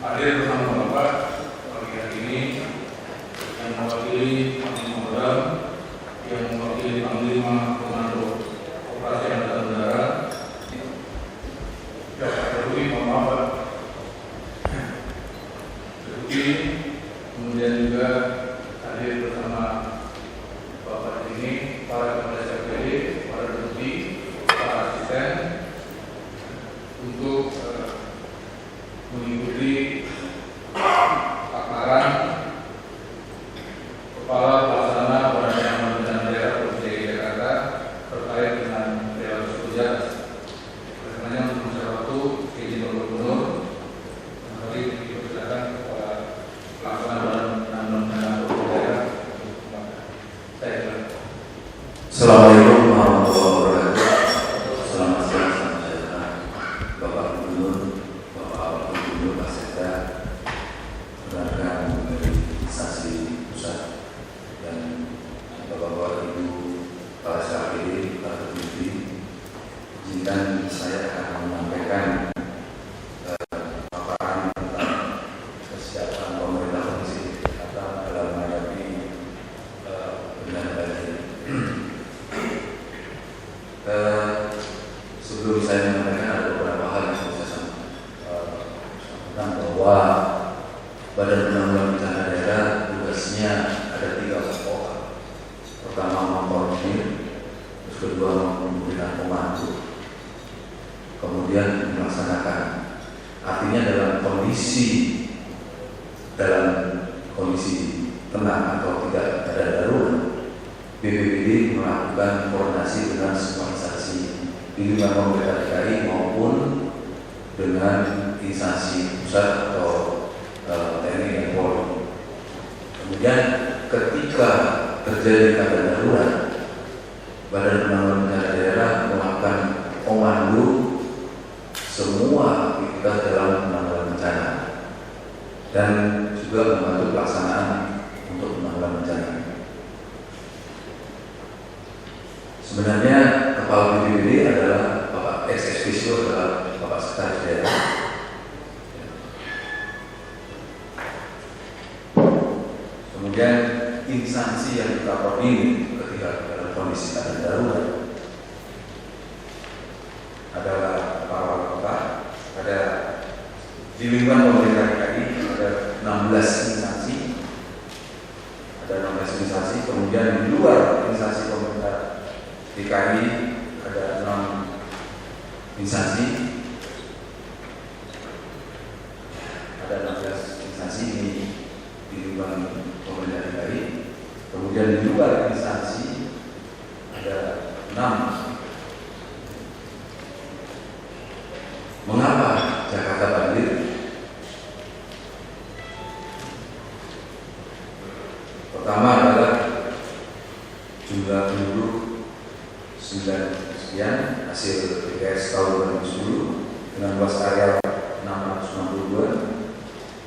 hadir bersama Bapak pagi hari ini yang mewakili Panglima Kodam, yang mewakili Panglima Komando Operasi Angkatan Udara, Bapak Terui, mohon maaf Pak, Terui, kemudian juga hadir bersama Bapak ini para kepala CPD, para Terui, para asisten untuk mengikuti paparan Kepala Pelaksana Badan Penanggulangan Bencana Daerah Provinsi DKI Jakarta terkait dengan realisasi hujan. Oleh karenanya untuk mencari waktu izin Bapak Gubernur, mari dipersilakan Kepala Pelaksana Badan Penanggulangan Bencana Provinsi Daerah. Saya kira. Assalamualaikum warahmatullahi wabarakatuh. Selamat siang, selamat sejahtera, Bapak Gubernur, Bapak Wakil Gubernur, Pak Sekda, rekan dari instansi pusat, dan Bapak-bapak, Ibu, para CPD, para Deputi. Izinkan saya akan menyampaikan paparan tentang kesiapan pemerintah Provinsi Jakarta dalam menghadapi bencana banjir. Sebelum saya menyampaikan ada beberapa hal yang harus saya sampaikan bahwa Badan Penanggulangan Bencana Daerah tugasnya ada 3 pokok. Pertama memkoordinir, terus kedua memberikan komando, kemudian melaksanakan. Artinya dalam kondisi tenang atau tidak ada darurat, BPBD melakukan koordinasi dengan semua instansi di lingkungan pemerintah DKI maupun dengan instansi pusat atau TNI dan Polri. Kemudian ketika terjadi keadaan darurat, Badan Penanggulangan Bencana Daerah melakukan komando semua aktivitas dalam penanggulangan bencana dan juga membantu pelaksanaan untuk penanggulangan bencana. Sebenarnya Kepala BPBD adalah Bapak ex-ex-Visio adalah Bapak Sekretaris Daerah. Kemudian instansi yang kita koordinir ketika dalam kondisi keadaan darurat adalah para wali kota, ada di lingkungan pemerintah DKI ada 16 instansi, kemudian di luar instansi pemerintah DKI ada 6 instansi, ada 16 instansi ini di lingkungan pemerintah DKI. Kemudian di luar instansi ada 6. Mengapa Jakarta banjir? Pertama adalah jumlah penduduk 9 sekian hasil BPS tahun 2010 dengan luas area 662,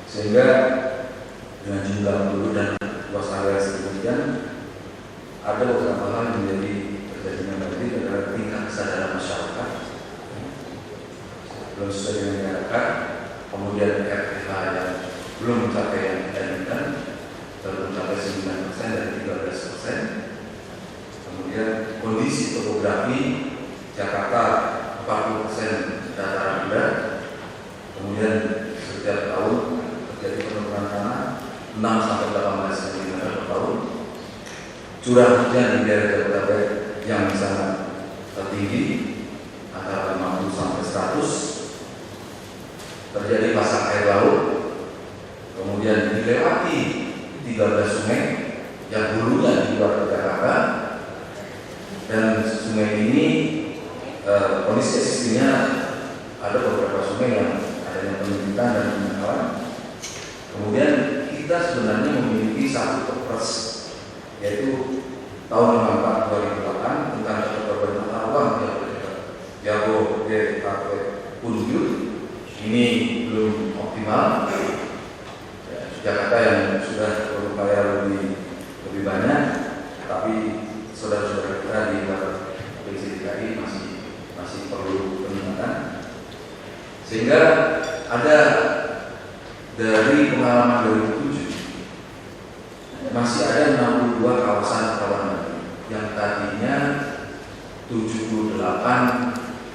sehingga dengan jumlah penduduk dan luas area sedemikian ada beberapa hal yang menjadi terjadinya banjir adalah tingkat kesadaran masyarakat belum sesuai dengan diharapkan, kemudian RPH yang belum mencapai yang kita inginkan, baru mencapai 9% dan 13%. Kemudian kondisi topografi Jakarta 40% dataran rendah, kemudian setiap tahun terjadi penurunan tanah 6-18 cm per tahun. Curah hujan di daerah Jabodetabek yang sangat tinggi antara 50 sampai 100. Terjadi pasang air laut, kemudian dilewati 13 sungai yang hulunya di luar Jakarta, dan sungai ini kondisi existingnya ada beberapa sungai yang adanya penyempitan dan penangkalan. Kemudian kita sebenarnya memiliki satu kepres, yaitu tahun 2008 tentang perbaikan tata ruang Jabodetabek Unjur. Ini belum optimal. Jakarta yang sudah berupaya lebih banyak, tapi saudara-saudara kita di Provinsi DKI masih perlu peningkatan, sehingga ada dari pengalaman 2007 masih ada 62 kawasan rawan banjir yang tadinya 78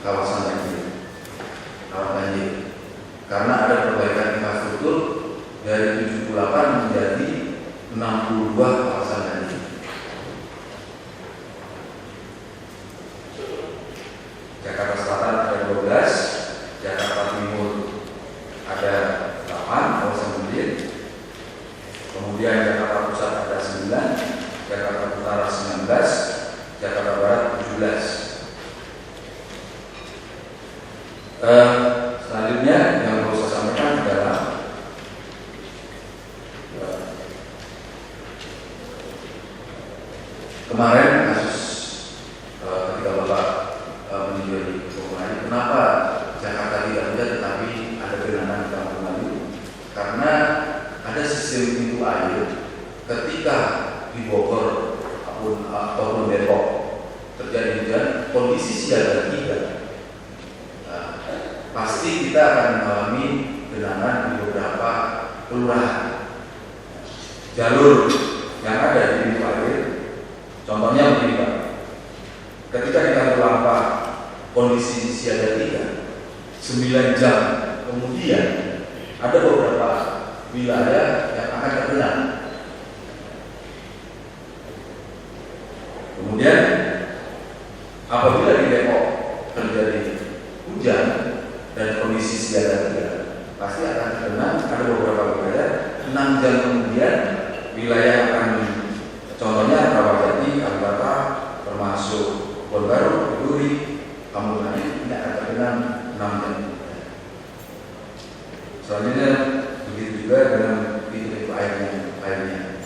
kawasan rawan banjir. Karena ada perbaikan infrastruktur dari 78 menjadi 62 kawasan banjir. Jakarta Selatan ada 12, Jakarta Timur ada 8 kawasan banjir. Kemudian Jakarta Pusat ada 9, Jakarta Utara 19, Jakarta Barat 17. Selanjutnya yang perlu saya sampaikan adalah kemarin kasus ketika Bapak meninjau di Kampung, kenapa Jakarta tidak hujan tetapi ada genangan di Kampung Melayu? Karena ada sistem pintu air ketika di Bogor ataupun Depok terjadi hujan, kondisi siaga 3. Pasti kita akan mengalami genangan di beberapa kelurahan. Jalur yang ada di pintu air, contohnya begini Pak, ketika di Katulampa kondisi siaga 3, 9 jam kemudian ada beberapa wilayah yang akan tergenang. Kemudian apabila di Depok terjadi hujan dan kondisi siaga 3, pasti akan tergenang. Ada beberapa wilayah 6 jam kemudian wilayah akan, contohnya Rawajati, Kalibata, termasuk Kebonbaru, Keduri, Kampung Melayu, ini akan tergenang 6 jam. Selanjutnya begitu juga dengan pintu airnya.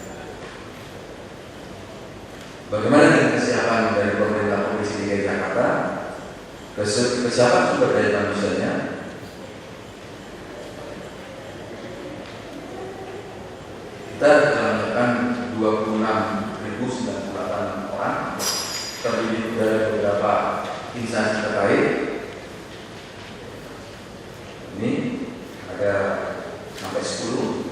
Bagaimana dengan kesiapan dari pemerintah Provinsi DKI Jakarta? Kesiapan sumber daya manusianya. Kita menjalankan 26.098 orang, terdiri dari beberapa instansi terkait. Ini ada sampai 10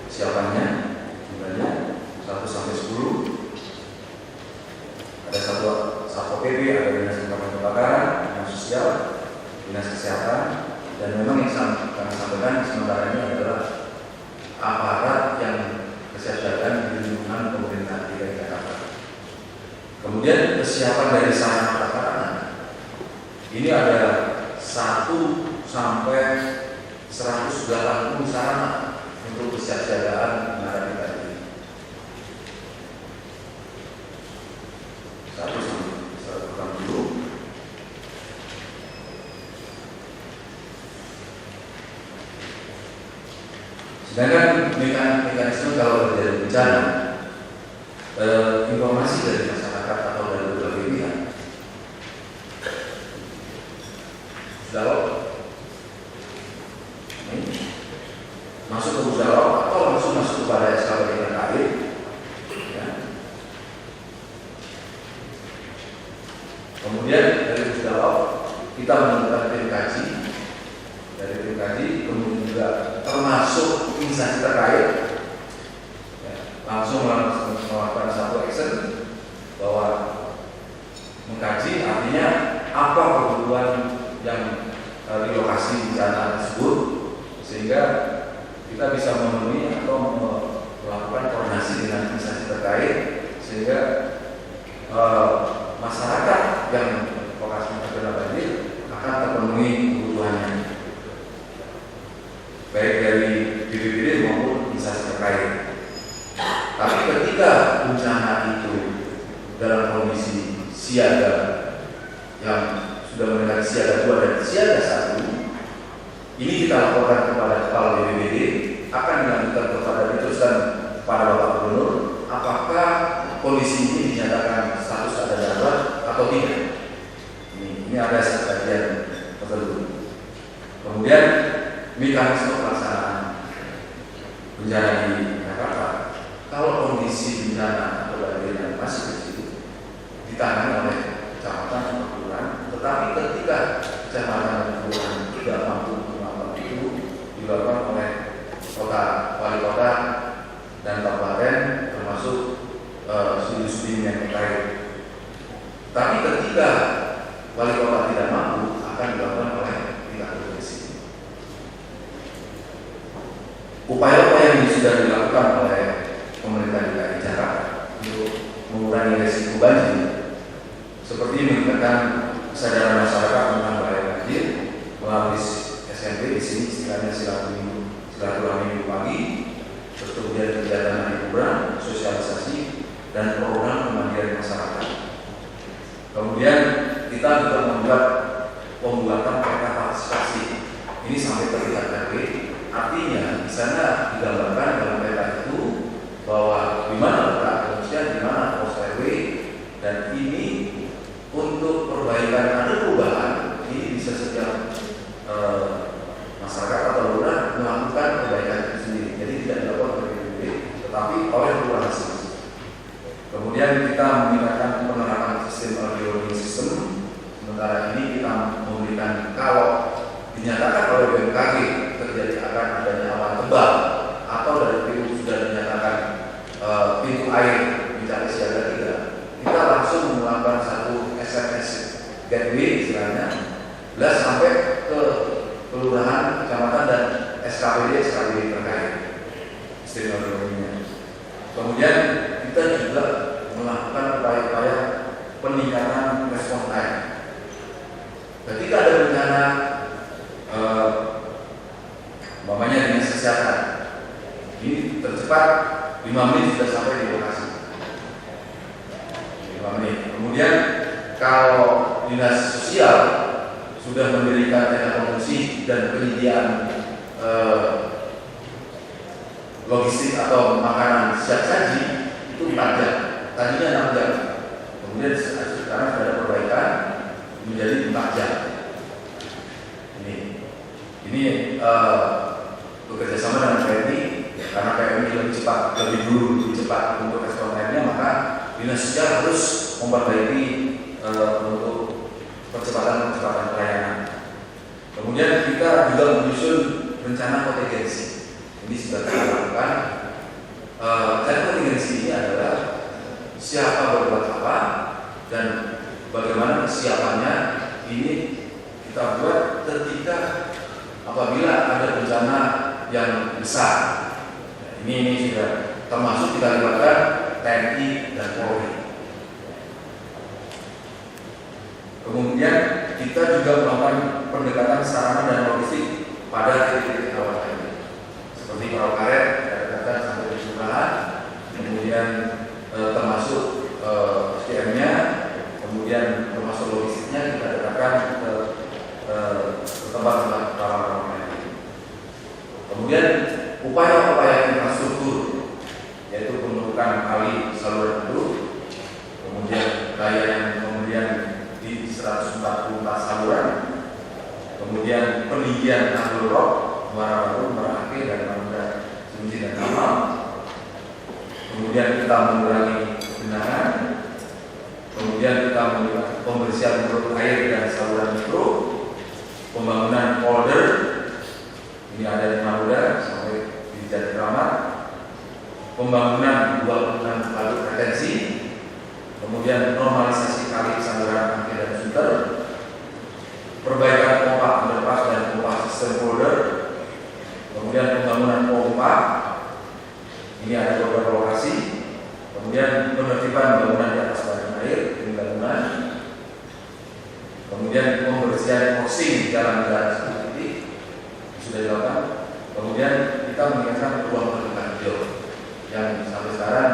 kesiapannya, jumlahnya 1 sampai 10. Ada Satpol PP, ada Dinas Kebakaran, Dinas Sosial, Dinas Kesehatan, dan memang yang kami sampaikan sementara ini adalah aparat yang kesiapsiagaan di lingkungan pemerintah DKI Jakarta. Kemudian kesiapan dari sarana prasarana ini ada 1 sampai 180 sarana untuk kesiapsiagaan menghadapi banjir. 1 sampai 180. Sedangkan mekanisme kalau terjadi bencana, informasi dari masyarakat atau dari berbagai pihak, Pusdalop masuk ke Pusdalop atau langsung masuk kepada SKPD terkait, ya. Kemudian dari Pusdalop kita menentukan tim kaji, dari tim kaji kemudian juga termasuk instansi terkait, ya, langsung melakukan satu action bahwa mengkaji artinya apa kebutuhan yang di lokasi bencana tersebut, sehingga kita bisa memenuhi atau melakukan koordinasi dengan instansi terkait, sehingga masyarakat yang lokasinya terkena banjir akan terpenuhi kebutuhannya, baik dari BPBD maupun instansi terkait. Tapi ketika bencana itu dalam kondisi siaga yang sudah mendekati siaga 2 dan siaga 1, ini kita laporkan kepada Kepala BPBD, akan dilanjutkan kepada diteruskan kepada Bapak Gubernur apakah kondisi ini dinyatakan status ada darurat atau tidak. Ini ada sebagian tertentu. Kemudian mekanisme pelaksanaan bencana di Jakarta, kalau kondisi bencana atau banjir yang masih kecil ditangani oleh kecamatan atau kelurahan, tetapi ketika kecamatan dan kelurahan tidak mampu melakukan itu, dilakukan oleh upaya-upaya yang sudah dilakukan oleh pemerintah DKI Jakarta untuk mengurangi risiko banjir, seperti meningkatkan kesadaran masyarakat tentang bahaya banjir melalui SMP di sini istilahnya silaturahmi pagi, terus kemudian kegiatan hiburan, sosialisasi, dan program kemandirian masyarakat. Kemudian kita juga membuat pembuatan peta partisipasi. Ini sampai ke tingkat RW. Artinya di sana digambarkan dalam peta itu bahwa di mana letak pengungsian, di mana pos RW, dan ini untuk perbaikan ada perubahan. Ini bisa setiap masyarakat atau lurah melakukan perbaikan itu sendiri. Jadi tidak dilakukan oleh BPBD, tetapi oleh lurah sendiri. Kemudian kita meningkatkan penerapan sistem early warning system. Sementara ini kita memberikan kalau dinyatakan oleh BMKG terjadi akan adanya awan tebal atau dari PU sudah dinyatakan pintu air mencapai siaga 3, kita langsung melakukan satu SMS gateway istilahnya, sampai ke kelurahan, kecamatan, dan SKPD terkait sistem early warning-nya. Kemudian kita juga melakukan upaya-upaya peningkatan respon time. Ketika ada bencana, umpamanya dinas kesehatan, ini tercepat 5 menit sudah sampai di lokasi. 5 menit. Kemudian kalau dinas sosial sudah mendirikan tenda pengungsi dan penyediaan logistik atau makanan siap saji, itu 4 jam. Tadinya 6 jam. Kemudian sekarang sudah ada perbaikan menjadi 4 jam. Ini bekerja sama dengan PMI, karena PMI lebih cepat, lebih cepat untuk respon time-nya, maka dinas sosial harus memperbaiki untuk percepatan pelayanan. Kemudian kita juga menyusun rencana kontingensi. Ini sudah kita lakukan. Rencana kontingensi ini adalah siapa berbuat apa dan bagaimana kesiapannya. Ini kita buat ketika apabila ada bencana yang besar. Ini sudah termasuk kita libatkan TNI dan Polri. Kemudian kita juga melakukan pendekatan sarana dan logistik pada titik-titik rawan banjir, seperti perahu karet kita dekatkan sampai di kelurahan, kemudian termasuk SDM-nya, kemudian termasuk logistiknya kita dekatkan ke tempat-tempat rawan banjir. Kemudian upaya-upaya infrastruktur, yaitu pembentukan kali saluran itu, kemudian daya yang kemudian di 144 saluran, kemudian peninggian tanggul rock, Muara Baru, Muara Ake, dan Marunda, Sunji, dan Kamal. Kemudian kita mengurangi genangan, kemudian kita melakukan pembersihan mulut air dan saluran mikro, pembangunan polder, ini ada di Marunda sampai di Jatikramat, pembangunan 26 waduk retensi, kemudian normalisasi kali saluran Angke dan Sunter, perbaikan pompa underpass dan pompa sistem polder, kemudian pembangunan pompa, ini ada beberapa lokasi, kemudian penertiban bangunan di atas badan air, ini bangunan, kemudian pembersihan crossing jalan-jalan seperti sudah dilakukan. Kemudian kita meningkatkan ruang terbuka hijau yang sampai sekarang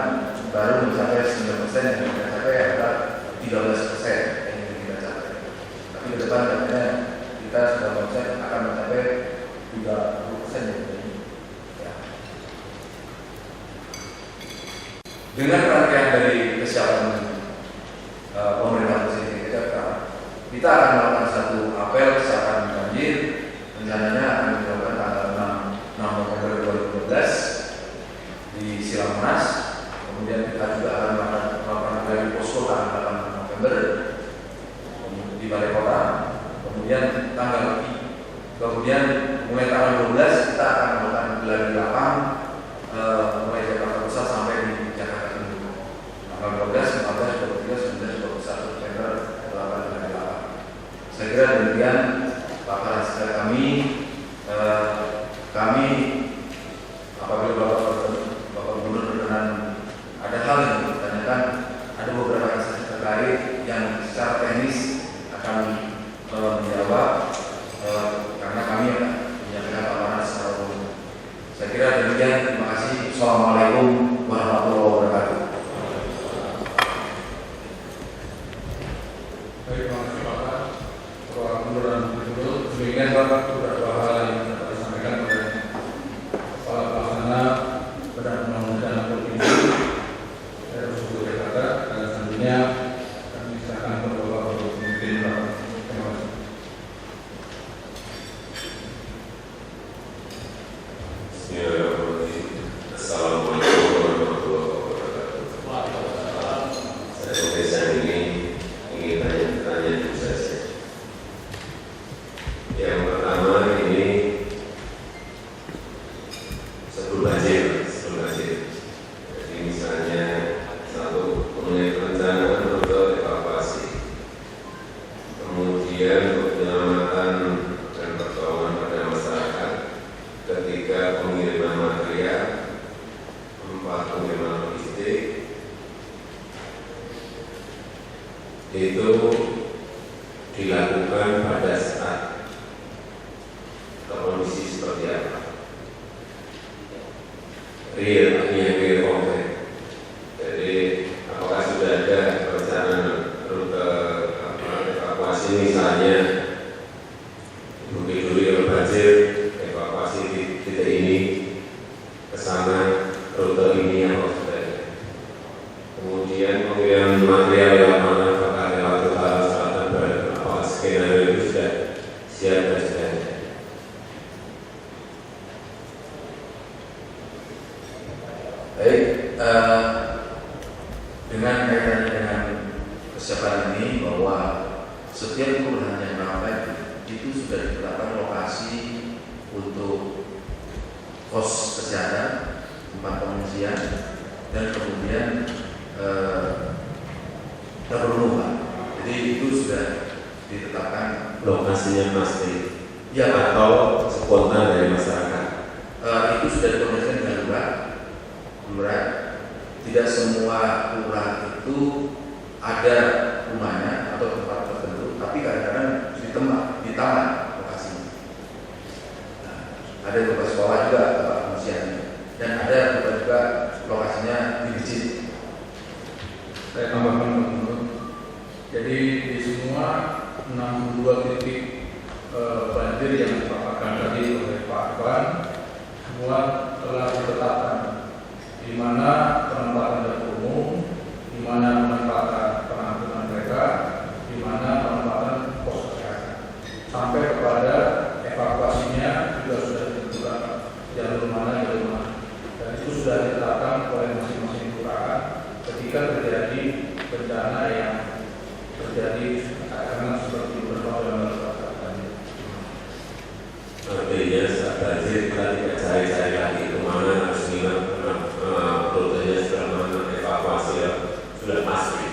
baru mencapai 9%, yang kita capai adalah 13% yang ingin kita capai. Tapi ke depan katanya kita sudah akan mencapai 30% ya. Dengan rangkaian dari kesiapan pemerintah Provinsi Jakarta, kita akan melakukan satu apel kesiapan banjir. Rencananya akan dilakukan tanggal 6 November 2012 di Silang Monas. Kemudian kita juga akan melakukan dari posko tanggal 8 November di Balai Kota. Kemudian mulai tanggal 12 kita akan melakukan gelar di lapang mulai Jakarta Pusat sampai di Jakarta Timur. Tanggal 12, 14, 23, 19, 21 September 8 di lapang. Saya kira demikian Pak Kepala kami apabila Bapak Gubernur berkenan ada hal yang ditanyakan, ada beberapa instansi terkait yang secara teknis akan menjawab karena kami menyampaikan amanah secara umum. Saya kira demikian. Terima kasih. Assalamualaikum warahmatullahi wabarakatuh. Baik, terima kasih Pak. Pak Gubernur dan Gubernur, demikian Pak beberapa hal yang dapat disampaikan oleh Kepala Pelaksana Badan Undang-Undang Provinsi daerah Istimewa Jakarta, dan selanjutnya kami silakan kepada Bapak untuk memimpin rapat. Terima kasih. Assalamualaikum warahmatullahi wabarakatuh. Saya pemeriksaan ini ingin tanya dulu saja. Yang pertama ini sebelum banjir. Jadi misalnya satu, mengenai perencanaan rute evakuasi, kemudian penyelamatan dan pertolongan pada masyarakat ketika pengiriman material, 4 pengiriman logistik itu dilakukan pada saat kondisi seperti apa? Real konkret. Jadi apakah sudah ada perencanaan rute evakuasi, misalnya Bukit Duri kalau banjir, evakuasi di titik ini ke sana, rute ini yang harus ada. Kemudian pengiriman material yang mana, apakah lewat utara, selatan, barat, apakah skenario itu sudah siap dan sudah ada. Baik, dengan kaitannya dengan kesiapan ini, bahwa setiap kelurahan yang ramai itu sudah ditetapkan lokasi untuk pos kesehatan, tempat pengungsian, dan kemudian dapur umum, Pak. Jadi itu sudah ditetapkan Lokasinya pasti ya, Pak. atau spontan dari masyarakat. Itu sudah dikoordinasikan dengan lurah. Tidak semua lurah itu ada rumahnya atau tempat tertentu, tapi kadang-kadang di taman lokasinya. Nah, ada beberapa sekolah juga tempat pengungsiannya, dan ada beberapa juga lokasinya di masjid. Saya tambahkan Pak Gubernur. Jadi di semua 62 titik banjir yang dipaparkan tadi oleh Pak Iwan, semua telah ditetapkan di mana penempatan dapur umum, di mana penempatan penampungan mereka, di mana penempatan pos kesehatan, sampai kepada evakuasinya juga sudah ditentukan jalur mana, dan itu sudah ditetapkan oleh masing-masing kelurahan ketika terjadi bencana yang terjadi karena seperti beberapa dalam masyarakat. Artinya saat banjir kita tidak cari-cari lagi kemana harus ingat rutenya sudah mana, evakuasi sudah pasti.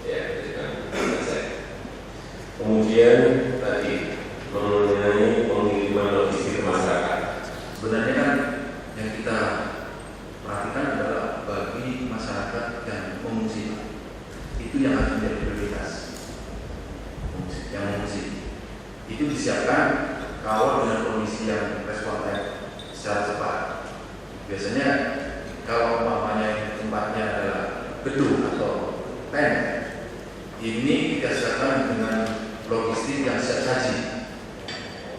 Ya, itu kan selesai. Kemudian tadi mengenai pengiriman logistik ke masyarakat. Sebenarnya kan yang kita perhatikan adalah bagi masyarakat yang mengungsi, itu yang harus menjadi prioritas. Yang mengungsi itu disiapkan kalau dengan kondisi yang respon secara cepat. Biasanya kalau umpamanya tempatnya adalah gedung atau tent, ini kita siapkan dengan logistik yang siap saji.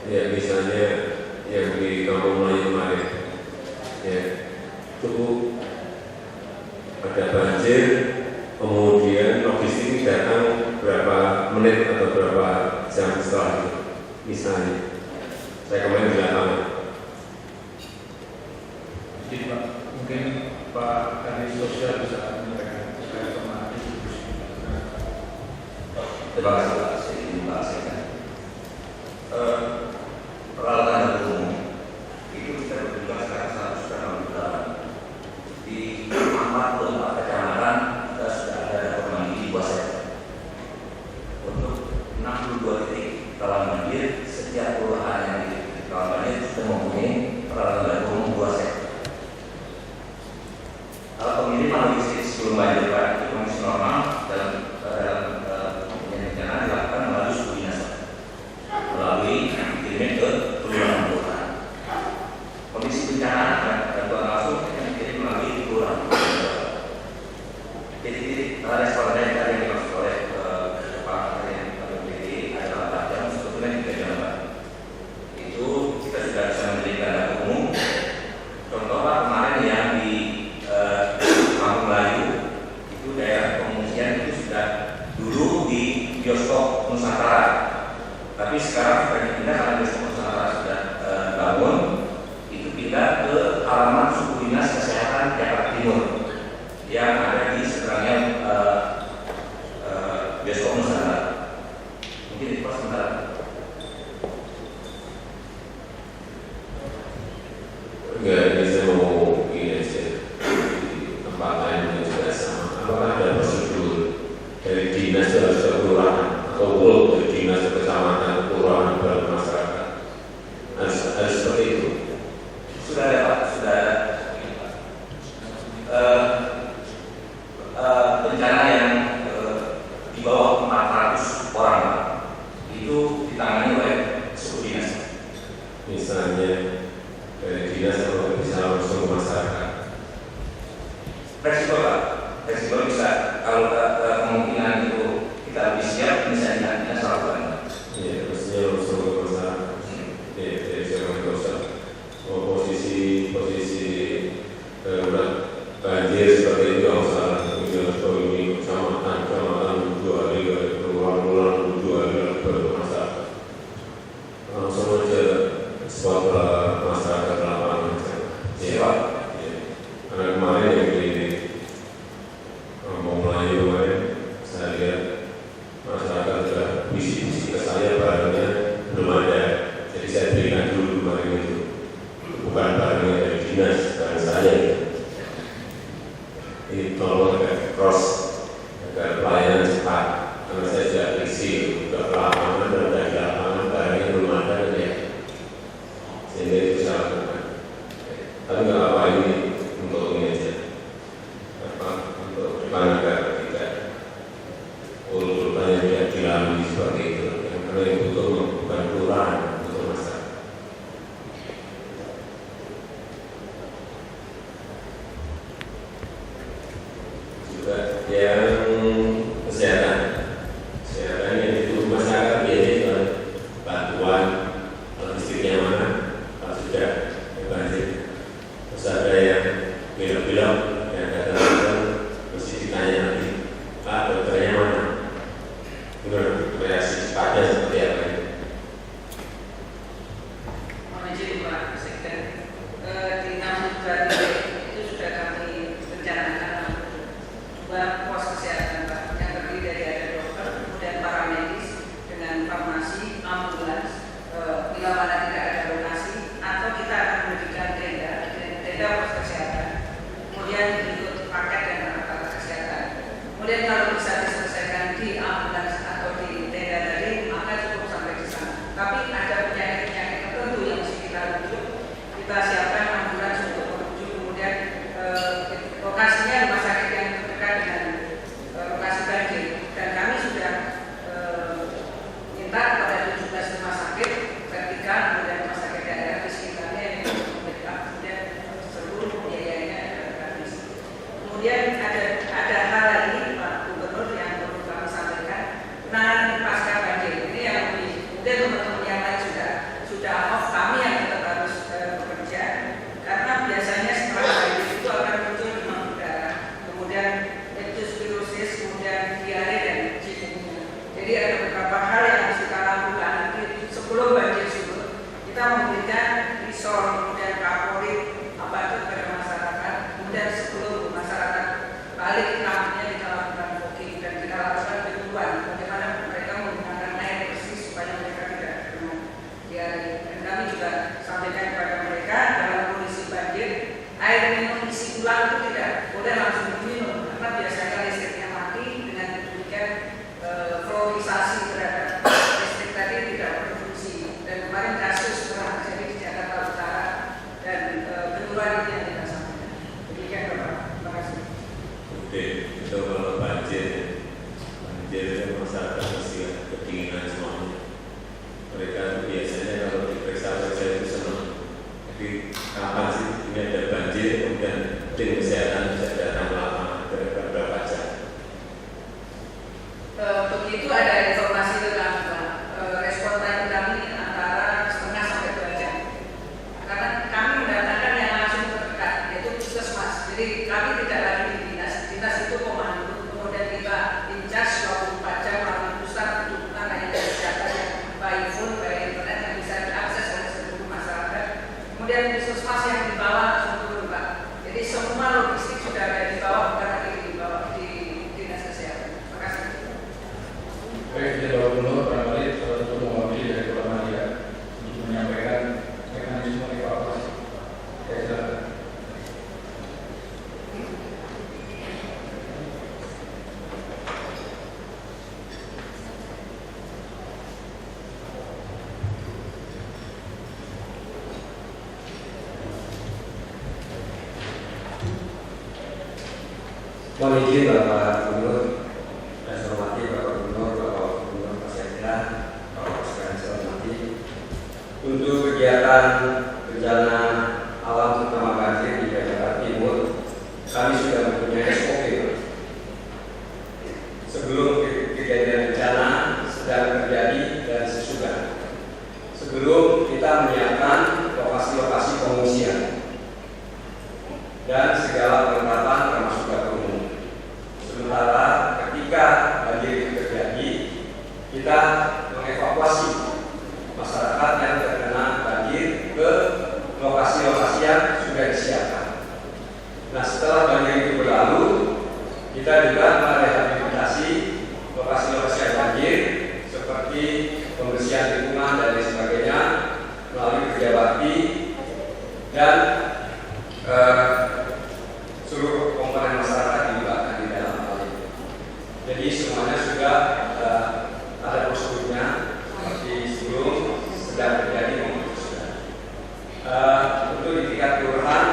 Ya, misalnya yang di Kampung Melayu kemarin, ya, itu ada banjir, kemudian logistik ini datang berapa menit atau berapa jam setelah itu. Misalnya, saya kemarin di lapangan. Jadi Pak, mungkin Pak Kadis Sosial bisa menyampaikan terkait sama distribusi. Terima kasih Pak. Saya ingin membahasakan peralatan dapur umum itu kita berdua sekarang 168. Di 44 kecamatan kita sudah ada dapur mandi di bawah saya. Untuk 62 titik rawan banjir, setiap kelurahan yang di rawan banjir sudah mempunyai peralatan dapur umum Enggak, ini saya mau ini aja. Di tempat lain yang juga sama. Apakah ada prosedur dari dinas ke kelurahan atau dari dinas ke kecamatan, kelurahan ke masyarakat? Harus seperti itu. Sudah ada Pak, sudah ada. Bencana yang di bawah 400 orang Pak, itu ditangani oleh suku dinas. Misalnya dari dinas atau bisa langsung ke masyarakat. Fleksibel Pak, fleksibel bisa. Kalau kemungkinan itu kita lebih siap, bisa dinas lakukan. Iya, maksudnya langsung ke masyarakat. Iya, jadi jangan usah posisi banjir seperti itu nggak usah. Ini kecamatan 2 hari kelurahan 2 hari baru masyarakat. Langsung aja spot masyarakat lapangan aja. Siap. Karena kemarin yang di Kampung Melayu kemarin saya lihat masyarakat sudah bisik-bisik ke saya barangnya belum ada. Jadi saya berikan dulu kemarin itu. Bukan barangnya dari dinas, barang saya. Ini tolong agak cross agar pelayanan cepat. Karena saya sudah isi juga lapangan dan dari lapangan barangnya belum ada ya. Sehingga itu bisa lakukan. Tapi nggak apa ini untuk ini aja. Untuk depan agar tidak urutannya tidak dilalui seperti itu. Karena yang butuh bukan kelurahan, butuh masyarakat. Juga yang kesehatan yang itu masyarakat biasanya juga bantuan kalau listriknya mana kalau sudah banjir. Terus ada yang belok-belok yang kadang-kadang mesti ditanya lagi, Pak dokternya mana? Gimana reaksi cepatnya seperti apa ini? Mohon izin Pak Sekda, di 6 Januari itu sudah kami rencanakan dua pos kesehatan Pak, yang terdiri dari ada dokter, kemudian paramedis dengan farmasi, ambulans, bila mana tidak ada lokasi, atau kita akan memberikan tenda pos kesehatan, kemudian berikut paket dan alat-alat kesehatan. Kemudian kalau bisa diselesaikan di ambulans atau di tenda tadi, maka cukup sampai di sana. Tapi ada penyakit-penyakit tertentu yang mesti kita rujuk, kita siapkan ambulans untuk merujuk, kemudian lokasinya rumah sakit yang terdekat dengan lokasi banjir. Dan kami sudah minta kepada 17 rumah sakit vertikal, kemudian rumah sakit daerah di sekitarnya yang membackup, kemudian seluruh biayanya gratis. Kemudian ada hal lagi Pak Gubernur yang perlu kami sampaikan, penanganan pasca banjir. Ini yang mungkin teman-teman yang lain sudah off, kami yang tetap harus bekerja, karena biasanya setelah banjir itu akan muncul demam berdarah, kemudian leptospirosis, kemudian diare dan chikungunya. Jadi ada beberapa hal yang harus kita lakukan nanti sebelum banjir surut. Kita memberikan risol, kemudian kaporit, obat kepada masyarakat, kemudian sebelum masyarakat balik ke kampungnya kita lakukan fogging dan kita lakukan penyuluhan bagaimana mereka menggunakan air bersih supaya mereka tidak kena diare. Dan kami juga sampaikan kepada mereka dalam kondisi banjir, air minum isi ulang itu tidak boleh langsung diminum karena biasanya listriknya mati. Dengan demikian fluorisasi terhadap listrik tadi tidak berfungsi. Dan kemarin kasus pernah terjadi di Jakarta Utara dan penyuluhan itu yang kita sampaikan. Demikian Bapak, terima kasih. Oke, itu kalau banjir itu masyarakat mesti kedinginan semuanya. Mereka biasanya kalau diperiksa-periksa itu senang. Jadi kapan sih ini ada banjir, kemudian tim kesehatan bisa datang ke lapangan berapa jam? Begitu ada informasi tentang respon time kami antara setengah sampai 2 jam. Karena kami mendatangkan yang langsung terdekat, yaitu puskesmas. Jadi kami tidak lagi di dinas itu komando, kemudian kita in charge 24 jam melalui pusat dukungan layanan kesehatan yang by phone, by internet yang bisa diakses oleh seluruh masyarakat. Kemudian puskesmas yang di bawah langsung turun Pak. Jadi semua logistik sudah ada di bawah. Mohon izin Bapak Gubernur, dan saya hormati Bapak Gubernur, Bapak Gubernur Prasetya, Bapak sekalian saya hormati. Untuk kegiatan bencana alam terutama banjir di Jakarta Timur, kami sudah mempunyai SOP. Sebelum kejadian bencana sedang terjadi dan sesudah. Sebelum kita menyiapkan lokasi-lokasi pengungsian dan segala perlengkapan termasuk dapur umum. Sementara ketika banjir itu terjadi, kita mengevakuasi masyarakat yang terkena banjir ke lokasi-lokasi yang sudah disiapkan. Nah, setelah banjir itu berlalu, kita juga merehabilitasi lokasi-lokasi yang banjir seperti pembersihan lingkungan dan lain sebagainya melalui kerja bakti dan seluruh komponen masyarakat dilibatkan di dalam hal ini. Jadi semuanya sudah ada prosedurnya seperti sebelum sedang terjadi maupun sudah. Untuk di tingkat kelurahan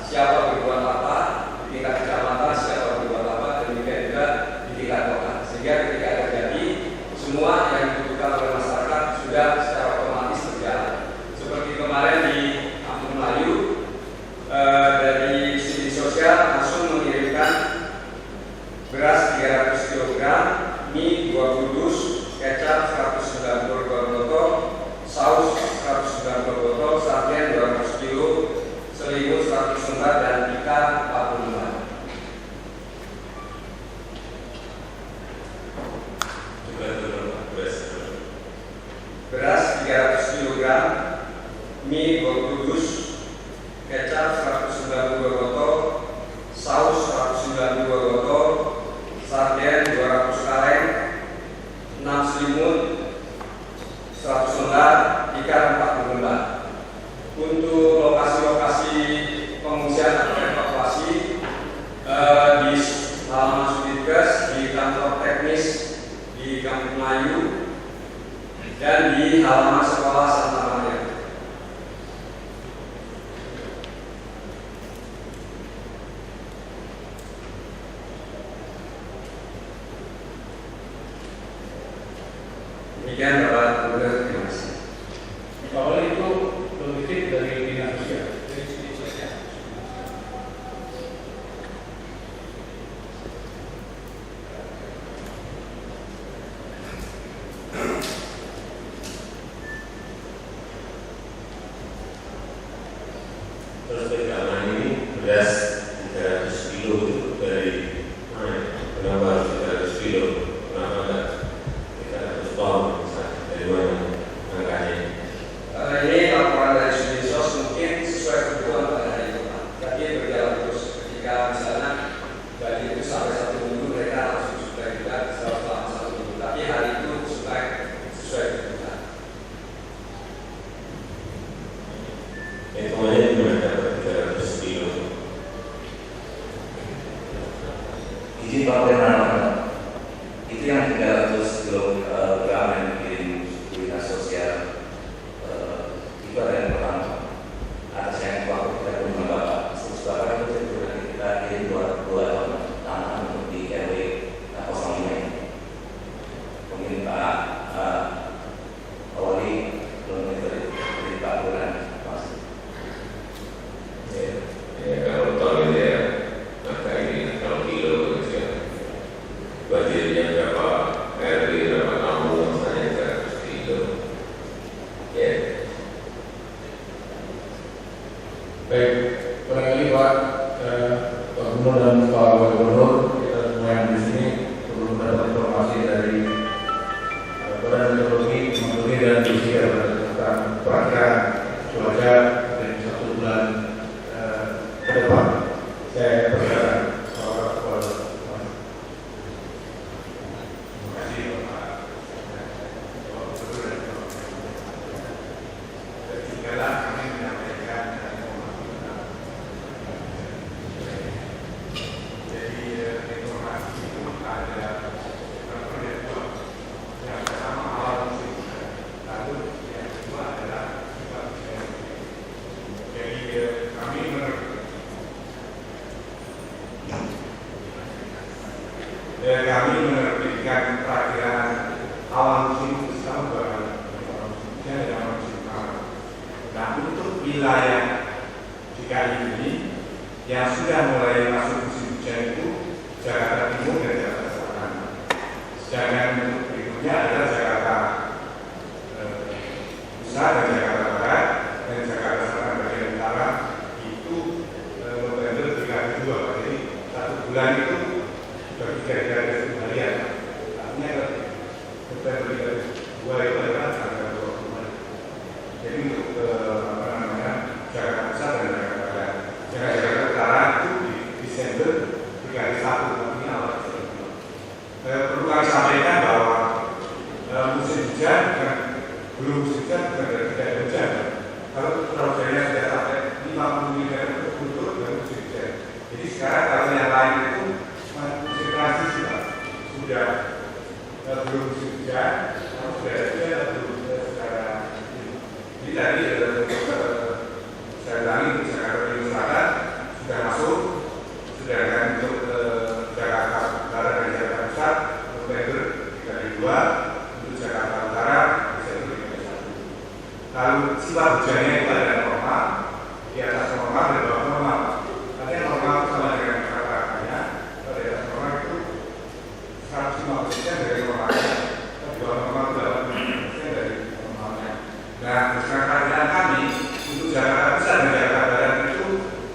siapa berbuat apa, di tingkat kecamatan siapa berbuat apa, dan juga di tingkat kota. Sehingga ketika terjadi semua yang dibutuhkan oleh masyarakat sudah secara otomatis berjalan. Seperti kemarin di Kampung Melayu, dari sisi sosial langsung mengirimkan beras 300 kg, mie 2 dus, kecap 192 botol, saus 190 botol, sarden 200 kg, selimut 100 lembar, dan ikan 40 lembar. Beras 300 kg, mie 20 dus, kecap 192 botol, saus 192 botol, sarden 200 kaleng, 6 selimut 100 lembar, ikan 40 lembar. Untuk lokasi-lokasi pengungsian atau evakuasi di halaman Sudikes, di kantor teknis di Kampung Melayu, dan di halaman sekolah Santa Maria. Demikian Bapak Gubernur, terima kasih. Bahwa itu logistik dari dinas sosial. Terus belakangan ini beras 300 kilo itu dari mana? Kenapa harus 300 kilo? Kenapa enggak 300 ton? Dari mana angkanya? Ini laporan dari Sudinsos mungkin sesuai kebutuhan pada hari itu, Pak. Tapi berjalan terus. Ketika misalnya banjir itu sampai 1 minggu, mereka langsung sudah juga selama 1 minggu. Tapi hari itu sesuai kebutuhan. Hitungannya gimana dapat 300 kilo? Izin Pak Gubernur, itu yang 300 kg yang dikirim dinas sosial itu ada yang pertama. Atas yang waktu kita punya Bapak, Bapak itu kita kirim 2 ton tanah untuk di RW 05 ini. Mungkin Pak Wali belum dari Pak Bulan masih. Ya kalau ton itu ya, maka ini kalau kilo gitu ya. Banjirnya berapa RW, berapa kampung, misalnya 300 kilo. Ya. Baik, barangkali Pak Gubernur dan Pak Gubernur, kita semua yang di sini perlu mendapat informasi dari Badan Meteorologi dan Geofisika tentang perakiraan cuaca dari 1 bulan ke depan. Saya persilakan Bapak Gubernur. Terima kasih Bapak Gubernur. Ketinggalan kami menyampaikan jadi informasi itu ada yang pertama alat musik. memberikan perakiraan awal musim sekarang musim hujan dan musim kemarau. Nah, untuk wilayah DKI ini yang sudah mulai masuk musim hujan itu Jakarta Timur dan Jakarta Selatan. Sedangkan untuk berikutnya adalah Jakarta Pusat dan Jakarta Barat dan Jakarta Selatan bagian utara itu November dekade 2. Jadi 1 bulan itu bagi dekade harian. Artinya November dekade 2 itu adalah tanggal 20. Jadi untuk Jakarta Pusat dan Jakarta Barat. Jakarta Utara itu di Desember dekade 1, artinya awal Desember. Perlu kami sampaikan bahwa musim hujan belum musim hujan bukan dari tidak ada hujan. Kalau curah hujannya sudah sampai 50 mm berturut-turut baru musim hujan. Jadi sekarang kalau yang lain itu musim transisi sudah belum musim hujan, kalau sudah ada hujan belum secara ini. Jadi tadi saya ulangi untuk Jakarta Timur Selatan sudah masuk, sedangkan untuk Jakarta Barat dan Jakarta Pusat November dekade 2, untuk Jakarta Utara Desember dekade 1. Lalu sifat hujannya itu ada normal, di atas normal dan bawah normal. Artinya normal sama dengan kata-katanya, kalau di atas normal itu 150% dari normalnya, di bawah normal itu 80% dari normalnya. Nah, berdasarkan kajian kami untuk Jakarta Pusat dan Jakarta Barat itu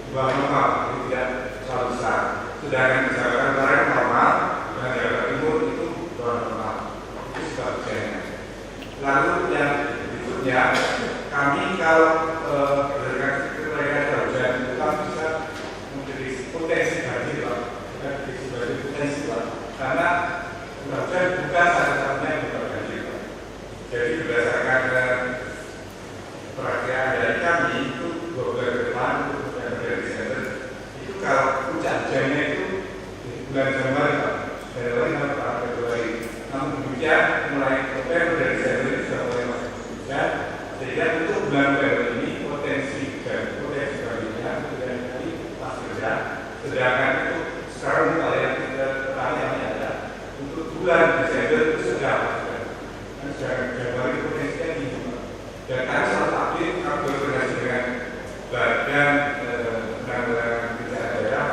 di bawah normal, jadi tidak terlalu besar. Sedangkan di Jakarta Barat normal dan Jakarta Timur itu di bawah normal. Itu sifat hujannya. Lalu yang berikutnya, kami kalau berdasarkan hujan itu kan bisa memprediksi potensi banjir, Pak. Kita prediksi banjir potensi, Pak. Karena hujan bukan satu-satunya yang menyebabkan banjir, Pak. Jadi berdasarkan perakiraan dari kami itu 2 bulan ke depan, untuk bulan Desember, itu kalau puncak hujannya itu di bulan Januari, Pak. Januari sampai Februari. Namun demikian mulai November dan Desember itu sudah mulai masuk hujan, sehingga untuk bulan November ini potensi banjirnya sudah dari pasti rendah. Sedangkan itu sekarang untuk yang petani yang ada untuk bulan Desember itu sudah dan sedangkan Januari potensinya tinggi. Dan kami selalu update kami berkoordinasi dengan Badan Penanggulangan Bencana Daerah.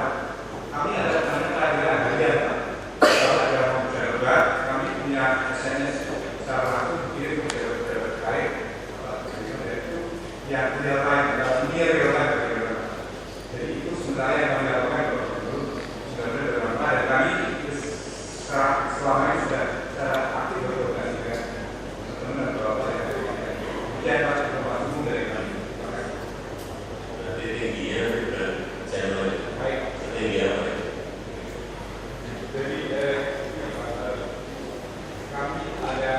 Kami ada pelajaran harian, Pak. Kalau ada hujan lebat, kami punya SMS secara langsung dikirim ke pejabat terkait. Itu yang real time, ini real time. Jadi itu sementara yang kami lakukan dulu sebenarnya dalam apa, dan kami selama ini sudah secara aktif berkoordinasi dengan teman-teman Bapak yang kemudian informasi umum dari kami. Terima kasih. Berarti tingginya bukan channel Baik. tinggi apa? Jadi kami ada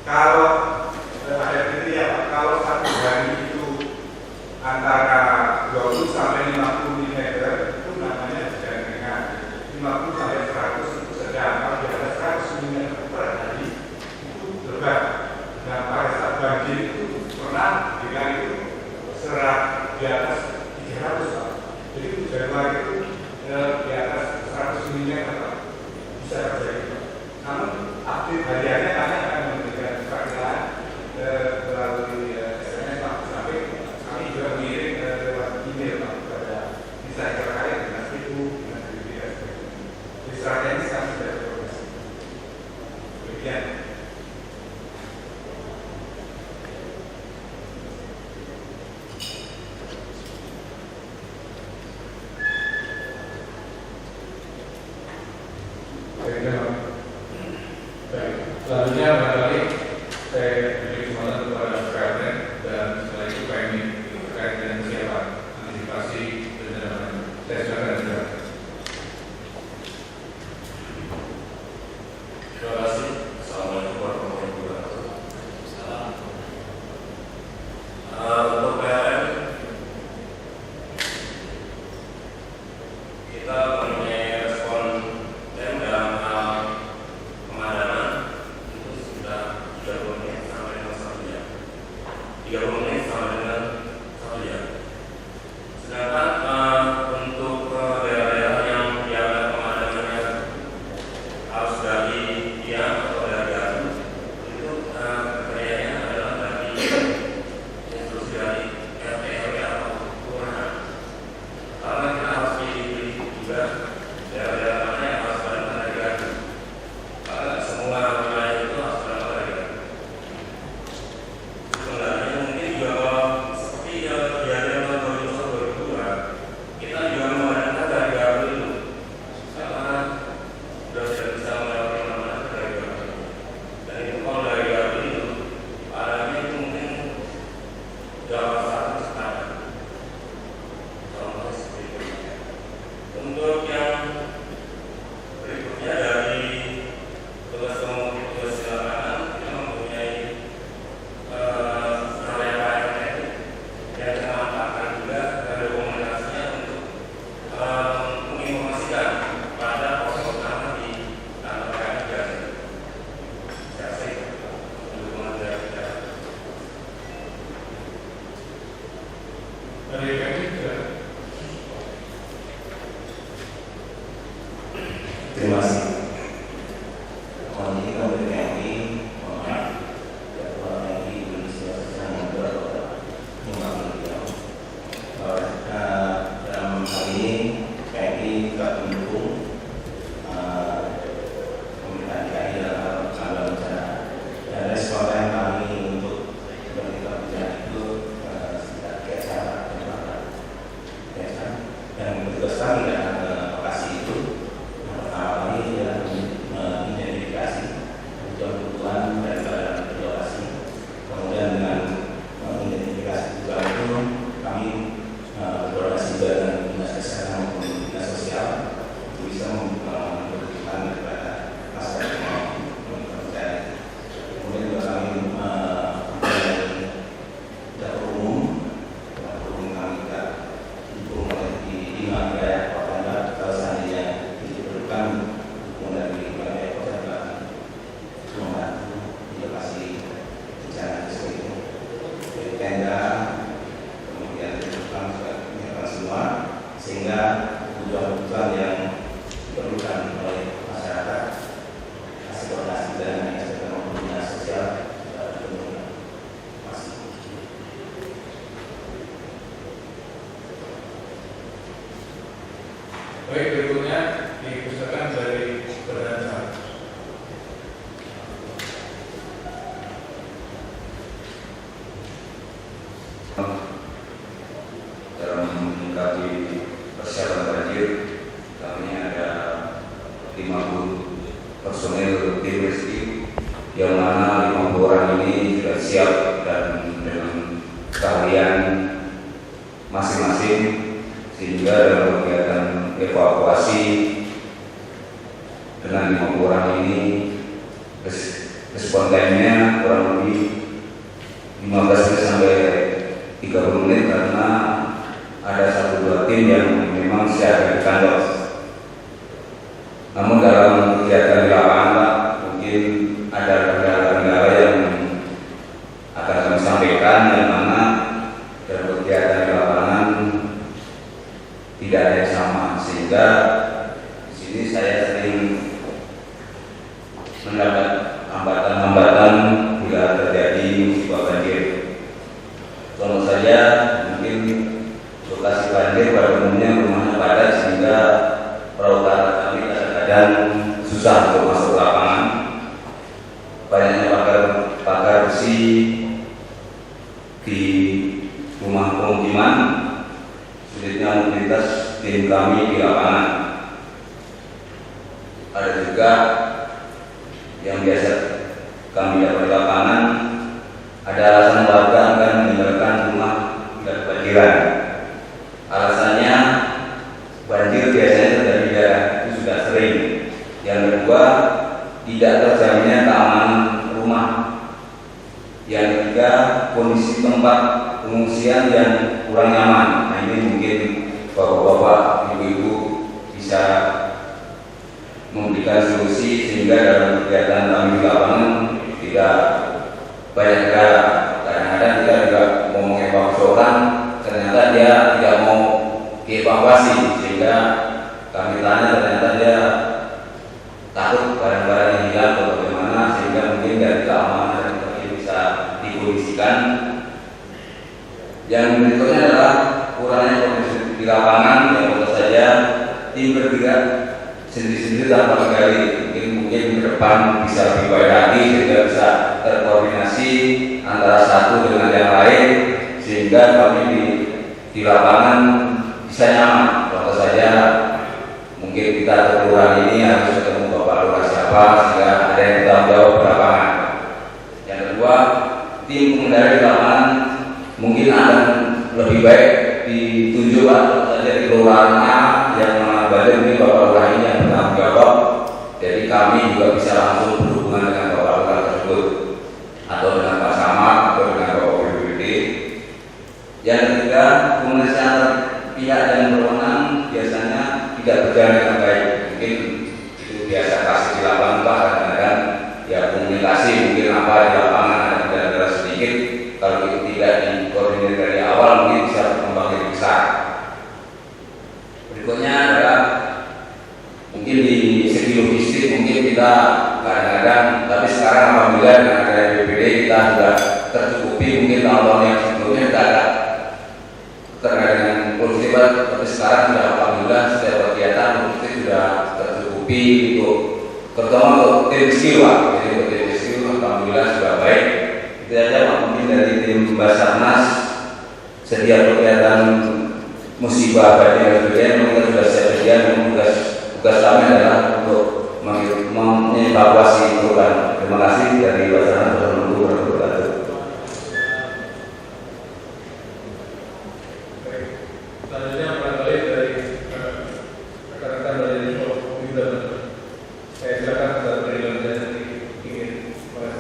kalau ada kriteria, Pak, kalau satu hari itu antara 20 sampai 50 mm itu namanya hujan ringan. 50 sampai 100 itu sedang. Kalau di atas 100 mm per hari itu lebat. Nah, pada saat banjir itu pernah dengan itu serat di atas 300, Pak. Jadi Januari itu di atas 100 mm, Pak, bisa terjadi. Namun update hariannya kami akan memberikan perakiraan melalui SMS, Pak. Sampai kami juga mengirim lewat email, Pak, kepada instansi terkait dengan itu, dengan BPS. Di strategi kami sudah berkoordinasi. Demikian. Jawa Barat Selatan. Untuk yang berikutnya dari tugas di lapangan, kita mempunyai hal yang lain yang kita manfaatkan juga dari komunikasinya untuk menginformasikan pada pos utama di kantor dan servis dukungan dari kita. Dari kami juga. Terima kasih. Ini kan dari TNI, TNI Indonesia sedang berada di Malaysia. Dalam hal ini TNI juga mendukung pemerintah DKI dalam penanggulangan bencana. Dan respon kami untuk penanggulangan bencana itu sudah biasa dan tugas kami dalam lokasi itu pertama kali adalah mengidentifikasi kebutuhan daripada lokasi. Kemudian dengan mengidentifikasi kebutuhan itu kami berkoordinasi juga dengan dinas kesehatan maupun dinas sosial untuk bisa memberikan kepada masyarakat yang mencari. Kemudian juga kami mempunyai dapur umum kami juga dukung di 5 wilayah kota. Kalau seandainya diperlukan dukungan dari wilayah kota juga membantu di lokasi bencana seperti itu. Dari tenda, kemudian diperlukan juga menyiapkan semua sehingga kebutuhan-kebutuhan yang diperlukan oleh masyarakat hasil koordinasi dengan dinas kesehatan maupun dinas sosial dipenuhi. Masih. Baik, berikutnya dipersilakan dari Perdana Saat. Dalam menyikapi persiapan banjir, kami ada 50 personel tim rescue yang mana 50 orang ini sudah siap dan dengan keahlian masing-masing sehingga dalam kegiatan evakuasi dengan 50 orang ini respon time-nya kurang lebih 15 menit sampai 30 menit karena ada 1-2 tim yang memang siap di kantor. Namun dalam kegiatan di lapangan mungkin ada kendala-kendala yang akan kami sampaikan yang mana dalam kegiatan di lapangan tidak ada yang sama sehingga di sini saya sering mendapat hambatan-hambatan bila terjadi musibah banjir. Contoh saja mungkin lokasi banjir pada umumnya rumahnya padat sehingga perahu kami kadang-kadang susah untuk masuk ke lapangan. Banyaknya pagar besi di rumah pemukiman, sulitnya mobilitas tim kami di lapangan. Ada juga yang biasa kami dapat di lapangan, ada alasan warga akan meninggalkan rumah tidak kebanjiran. Alasannya banjir biasanya terjadi di daerah itu sudah sering. Yang kedua, tidak terjaminnya keamanan rumah. Yang ketiga, kondisi tempat pengungsian yang kurang nyaman. Nah ini mungkin bapak-bapak, ibu-ibu bisa memberikan solusi sehingga dalam kegiatan kami di lapangan tidak banyak kendala. Kadang-kadang kita juga mau mengevakuasi orang, ternyata dia tidak mau dievakuasi sehingga kami tanya ternyata dia takut barang-barang yang hilang atau bagaimana sehingga mungkin dari keamanan dan bisa dikondisikan. Yang berikutnya adalah kurangnya kondisi di lapangan yang tentu saja tim bergerak sendiri-sendiri tanpa terkali. Mungkin ke depan bisa lebih baik lagi sehingga bisa terkoordinasi antara satu dengan yang lain sehingga kami di lapangan bisa nyaman. Contoh saja mungkin kita kelurahan ini harus ketemu bapak lurah siapa sehingga ada yang bertanggung jawab di lapangan. Yang kedua, tim pengendara di lapangan mungkin akan lebih baik ditunjuk dari kelurahan A yang mana banjir, ini Bapak Lurah ini yang bertanggung jawab. Jadi kami juga bisa langsung berhubungan dengan Bapak Lurah tersebut atau dengan Pak Samad atau dengan Bapak BPBD. Yang ketiga, komunikasi antar pihak yang berwenang biasanya tidak berjalan dengan baik. Mungkin itu biasa kasih di lapangan Pak, kadang-kadang ya komunikasi mungkin apa di lapangan ada kendala sedikit. Kalau itu tidak dikoordinir dari awal mungkin bisa berkembang lebih besar. Berikutnya adalah mungkin di segi logistik mungkin kita kadang-kadang, tapi sekarang alhamdulillah dengan adanya BPD kita sudah tercukupi. Mungkin tahun-tahun yang sebelumnya kita agak terkait dengan logistik, tapi sekarang sudah alhamdulillah setiap kegiatan logistik sudah tercukupi untuk terutama untuk tim skill Pak. Jadi untuk tim skill alhamdulillah sudah baik. Itu saja Pak, mungkin dari tim Basarnas setiap kegiatan musibah banjir dan kita sudah siap sedia. Tugas kami adalah untuk mengevakuasi korban. Terima kasih dari Basarnas. Wassalamualaikum warahmatullahi wabarakatuh. Selanjutnya barangkali dari rekan-rekan dari Polda. Saya silakan dari Lantai ingin bahas.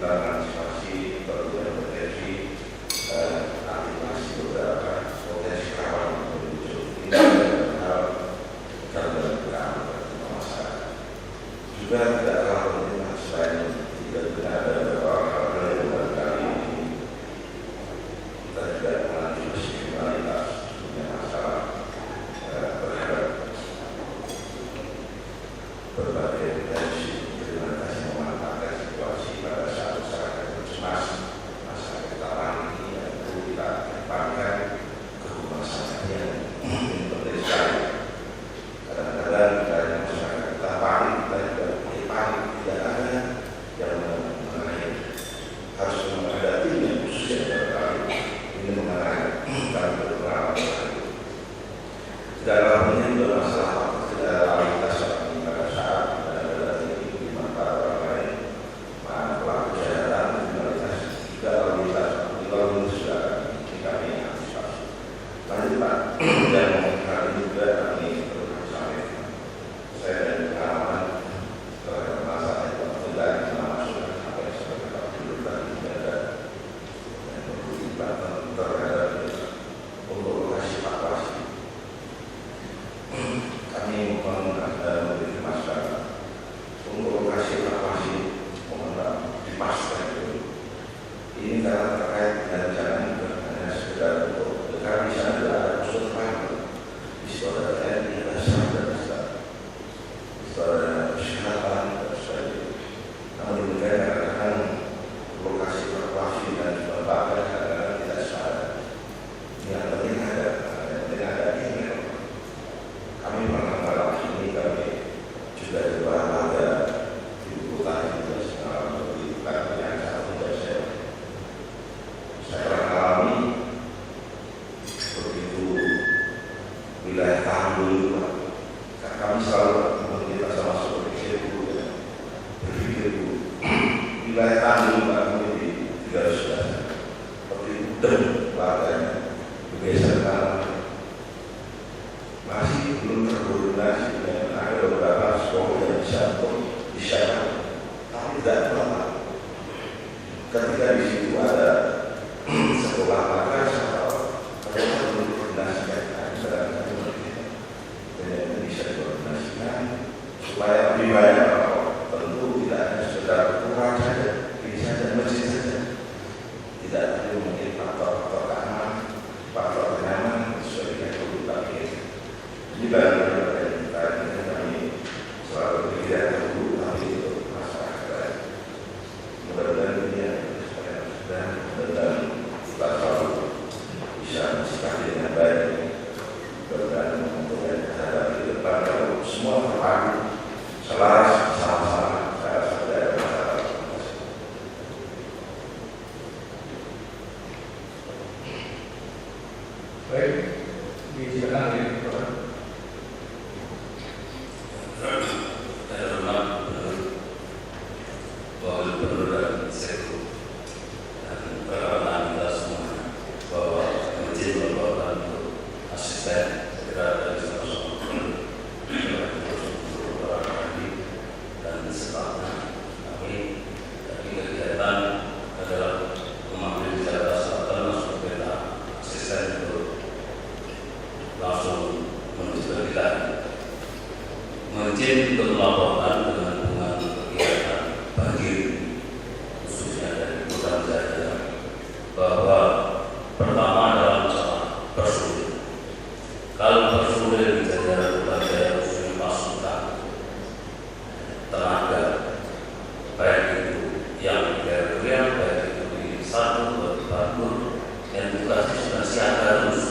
Kita antisipasi terutama berkait ini karena terkait dengan jalan bukan hanya sekedar untuk karena di sana juga ada unsur lain. Di situ ada TNI, ada SAR, ada SAR, di situ ada kesehatan, dan sebagainya. Namun demikian kadang-kadang lokasi evakuasi dan lembaga kadang-kadang tidak sepadan. Yang penting ada ini. Kami pernah malam ini kami juga di warga di kota itu bukan yang satu saya pernah alami begitu wilayah Tanggul kami selalu kita sama seperti itu berpikir wilayah Tanggul kami di 311 seperti itu warganya bergeser masih belum terkoordinasi dengan ada beberapa sekolah yang bisa untuk disyarat, tapi tidak pernah. Ketika di situ ada sekolah madrasah, mereka belum koordinasikan sedangkan dan bisa dikoordinasikan supaya lebih banyak. Tentu tidak hanya sekedar kurang saja, ini saja masjid saja, tidak perlu mungkin faktor keamanan, faktor kenyamanan sesuai dengan kebutuhan kita. Ini baru kami selalu berpikir dahulu tapi itu masyarakat. Mudah-mudahan ini yang dan mudah-mudahan kita selalu bisa mensikapi dengan baik. Mudah-mudahan untuk terhadap di depan kalau semua terpadu selaras sama-sama saya rasa tidak ada masalah. Baik, disilakan ya. Izin untuk melaporkan dengan kegiatan banjir khususnya dari Kota Jaya bahwa pertama adalah masalah personil. Kalau personil di jajaran Kota Jaya khususnya pasukan tenaga baik itu yang teritorial, baik itu di satu atau Bantul yang tugasnya sudah siaga terus.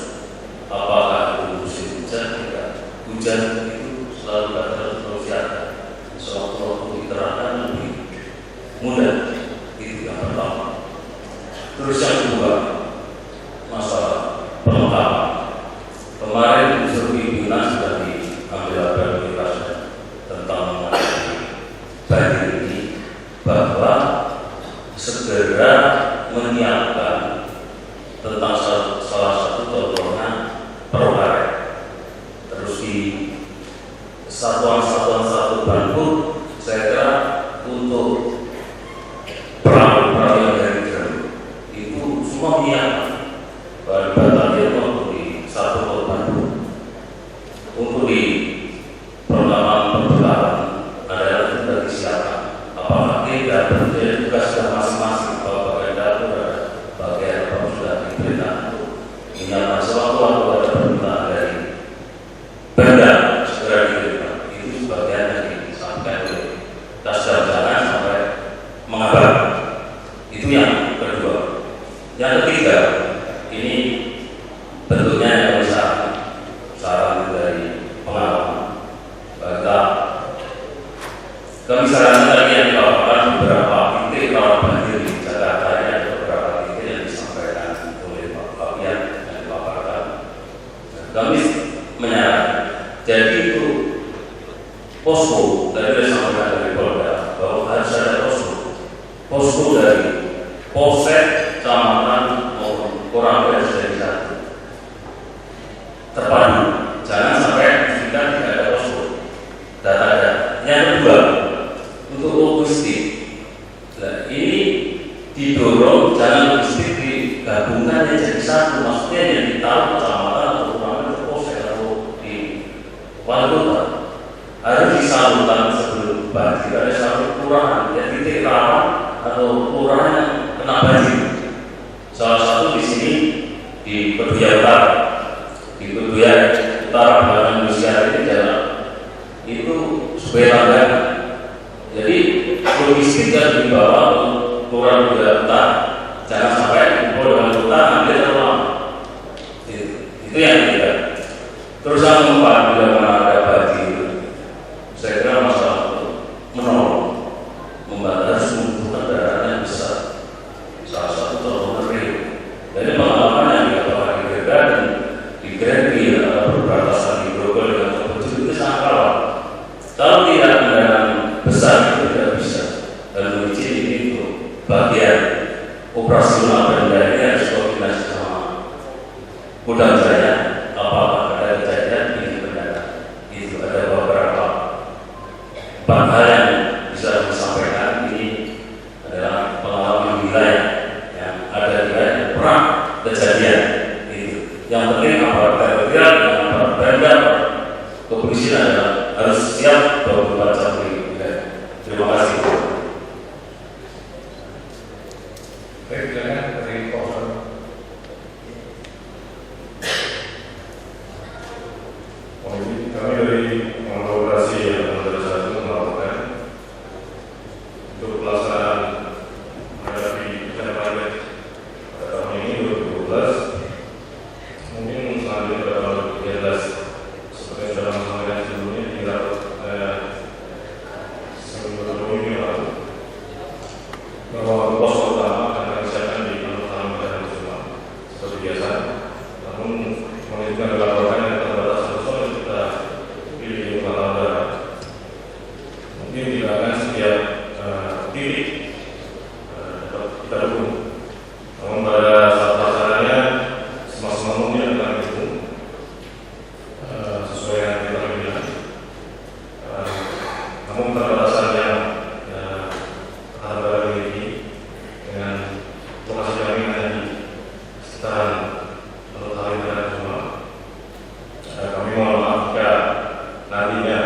Apakah itu musim hujan, tidak hujan itu selalu ada terus siaga. Soal diterapkan lebih mudah, itu yang pertama. Terus yang kedua, masalah perlengkapan. Kemarin Unsur Pimpinan sudah diambil klarifikasi tentang mengenai banjir ini, bahwa segera menyiapkan tentang salah satu contohnya perwaret. Terus di satuan-satuan satu Bantul, saya kira untuk perahu-perahu yang dari Jawa itu semua menyiapkan bahan batalion untuk di satu Kota Bantul. Untuk di perlengkapan perbekalan adalah sudah disiapkan. Apakah tidak berarti tugas sudah masing-masing, kalau bagian dapur ada bagian apa sudah diberikan untuk menyiapkan sewaktu-waktu ada permintaan dari benda segera diberikan. Itu sebagian yang disampaikan oleh Kasdam Jangan sampai mengabar. Itu yang kedua. Yang ketiga, ini bentuknya yang besar, saran dari pengalaman. Kami sarankan tadi yang dilakukan beberapa titik rawan banjir di Jakarta, ada beberapa titik yang disampaikan oleh Pak Fabian yang dilaporkan. Kami menyarankan, jadi itu posko dari disampaikan dari Polda bahwa harus ada posko dari Polsek, Kecamatan maupun kurang lebih dari satu terpadu. Jangan sampai kita tidak ada posko data. Yang kedua, untuk logistik, nah, ini didorong jangan logistik digabungkan jadi satu, maksudnya yang ditaruh kecamatan atau kurang lebih Polsek atau di wali kota harus disalurkan sebelum banjir. Ada satu kelurahan yang titik rawan atau kelurahan yang kena banjir, Salah satu di sini di Keduya Utara, di Keduya Utara Belakang Indonesia ini jalan itu supaya langganan. Jadi logistik yang dibawa untuk Kelurahan Keduya Utara jangan sampai impor dengan utara nanti terlalu. Itu yang ketiga. Terus yang keempat, bila mana ada banjir, saya kira masalah itu menolong, membatasi membutuhkan kendaraan yang besar. Salah satu terlalu real. Jadi pengalaman yang dilakukan di Gerda dan di Grenville atau berbatasan di Grogol dengan kecil itu sangat rawan. Kalau tidak kendaraan besar itu tidak bisa. Dan menguji ini itu bagian operasional dan dari harus koordinasi sama Kodam Jaya. Apakah ada kejadian di kendaraan itu ada beberapa hal yang bisa disampaikan. Ini adalah pengalaman wilayah yang ada di yang pernah kejadian itu. Yang penting aparat teritorial dan aparat Pemda kepolisian adalah harus siap 24 jam di wilayah. Terima kasih. Baik, silakan dari Profesor. Kami dari kolaborasi yang satu melakukan untuk pelaksanaan menghadapi bencana banjir pada tahun ini 2012. Mungkin selanjutnya pada tahun 2013 seperti yang sudah disampaikan sebelumnya tinggal sebelum ini lalu bahwa pos utama akan disiapkan di Kelurahan Keduya Utara seperti biasa. Namun menunjukkan laporan yang terbatas personil kita pilih Angkatan Darat. Mungkin tidak akan setiap titik kita dukung. Namun pada saat pelaksananya semaksimal mungkin akan didukung sesuai yang kita bilang. Namun keterbatasan yang Angkatan Darat miliki dengan lokasi kami hanya di sekitaran Teluk Halim dan semua. Kami mohon maaf jika nantinya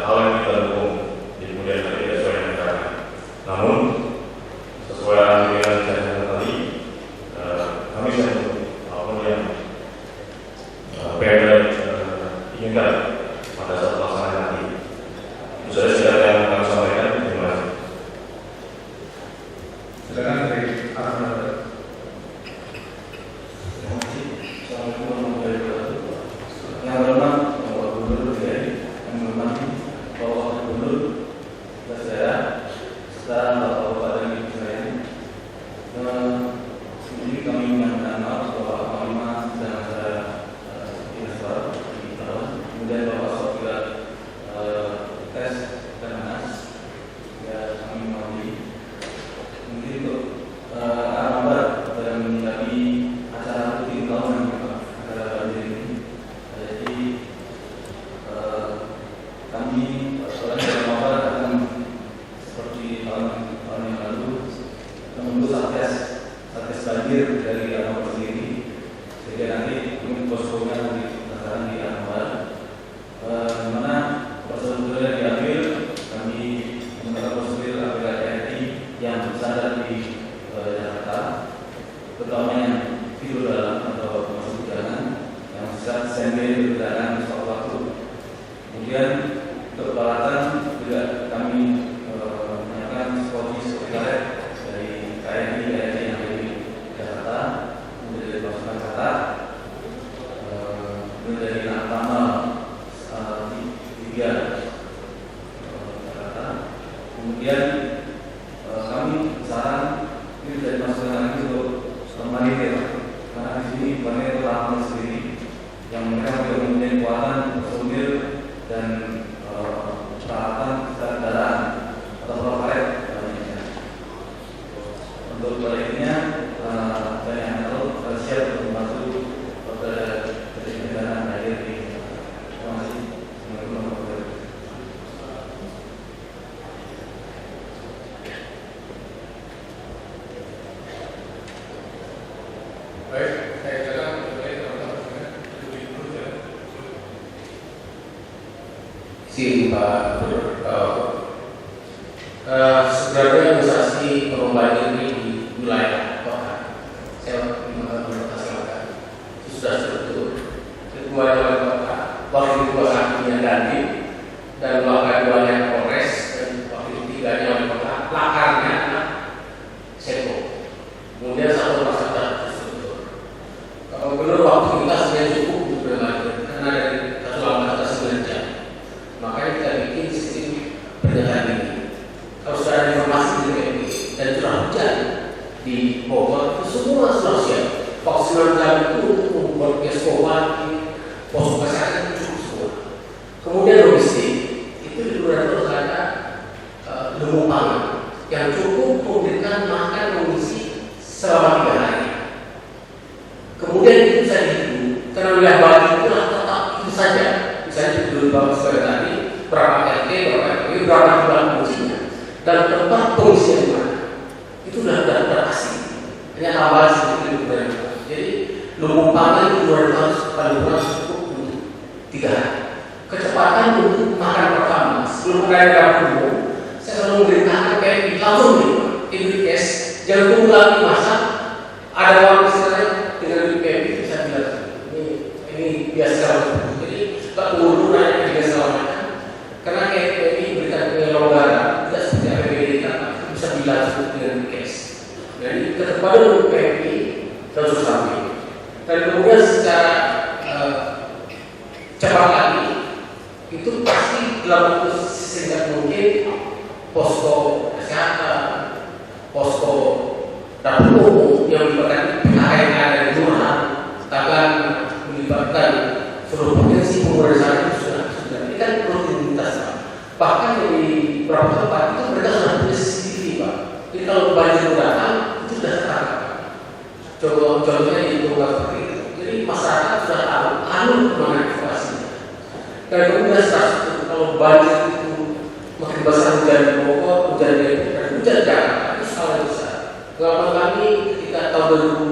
hal yang kita dukung di kemudian hari tidak sesuai dengan cara. Namun sesuai dengan janji tadi, kami siap apapun yang Pemda inginkan pada saat pelaksanaan nanti. Itu saja sekitar yang kami sampaikan. Terima kasih. Silakan dari Ahmad. Assalamualaikum warahmatullahi wabarakatuh. Yang hormat Bapak Gubernur DKI, yang hormati Bapak Gubernur Daerah, serta Bapak dan Ibu sekalian. Ini kami menyampaikan maaf Bapak Panglima dan Saudara Investor di tahun. Kemudian Bapak Sob juga tes dan Mas. Ya kami mohon mungkin untuk Ahmad dalam menyikapi acara rutin tahunan acara banjir ini. Jadi kami dalam awal akan seperti tahun yang lalu membentuk satgas banjir dari Ahmad sendiri. Jadi nanti mungkin poskonya dilaksanakan di Ahmad, di mana prosedur yang diambil kami menggunakan prosedur APK TNI yang bersandar di Jakarta, terutama yang tidur dalam atau masuk jalan yang bisa standby berjalan suatu waktu. Kemudian untuk peralatan juga kami menyiapkan seperti karet dari KNI yang ada di Jakarta, kemudian dari pasukan Jakarta, kemudian dari Natamal 3 Jakarta, kemudian kami saran ini bisa dimasukkan lagi untuk Manitir, karena di sini Manitir telah sendiri yang mereka sudah mempunyai kekuatan personil dan peralatan kendaraan atau provide. Untuk baliknya dari Angkatan siap untuk membantu pada kendaraan air di. Terima kasih. Baik, saya silakan dari teman-teman. Pak Gubernur, sebenarnya organisasi pengembangan ini di wilayah kota saya mengatasnamakan itu sudah struktur. Kedua yang wali kota, wakil kedua sampingnya Dandi dan wakil keduanya Polres dan wakil ketiganya wali kota, lakarnya Seko. Kemudian satu fasilitas struktur. Kalau benar waktu kita sebenarnya cukup untuk bermain karena dari satu lama atas 9 jam. Makanya kita bikin sistem penjagaan ini. Kalau sudah ada informasi dari PMI dan curah hujan di Bogor, itu semua sudah siap. Vaksinasi jam itu untuk membuat keskopan, pos kesehatan cukup semua. Kemudian logistik itu diperlukan ada lumbung pangan yang cukup memberikan makan mengisi selama 3 hari. Kemudian itu bisa dihitung karena wilayah Bali itu tetap itu saja. Misalnya dulu Bapak sebagai tadi berapa RT, berapa RW, berapa jumlah fungsinya dan tempat pengisian mana itu sudah terasing. Hanya tambahan sedikit dari itu. Jadi lumbung pangan itu 200 paling kurang cukup untuk 3 hari. Kecepatan untuk makan pertama sebelum mereka berumur, saya selalu memberitakan PMI langsung di cash, jangan tunggu lagi masak. Ada orang misalnya dengan PMI bisa bilang ini biasa. Jadi tak tunggu nanya juga selama karena PMI berikan kelonggaran tidak seperti APBD bisa bilang dengan cash. Jadi kepada PMI terus sampai dan kemudian secara cepat lagi itu pasti dalam waktu singkat mungkin posko kesehatan, posko dapur umum yang melibatkan PKN dan kelurahan akan melibatkan seluruh potensi pemeriksaan itu sudah ini kan rutinitas Pak. Bahkan di beberapa tempat itu mereka sudah punya CCTV Pak. Jadi kalau banjir datang itu sudah tertangkap. Contohnya di Bogor seperti itu. Jadi masyarakat sudah tahu anu kemana evakuasinya. Dan kemudian setelah kalau banjir itu makin besar hujan di Bogor, hujan di Jakarta itu skala besar. Kalau kami ketika tahun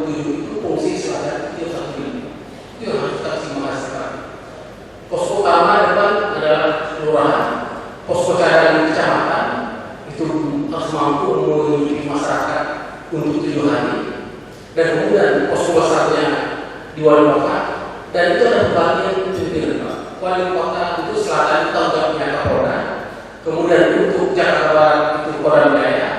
2007 itu fungsi selada 31 mili. Itu yang harus kita simakkan. Posko utama depan adalah kelurahan, posko cadangan kecamatan itu harus mampu memenuhi masyarakat untuk 7 hari. Dan kemudian posko besarnya di wali kota dan itu ada pembagian pimpinan Pak. Wali kota itu selatan itu tanggung jawabnya Kapolda. Kemudian untuk Jakarta Barat itu Kodam Jaya,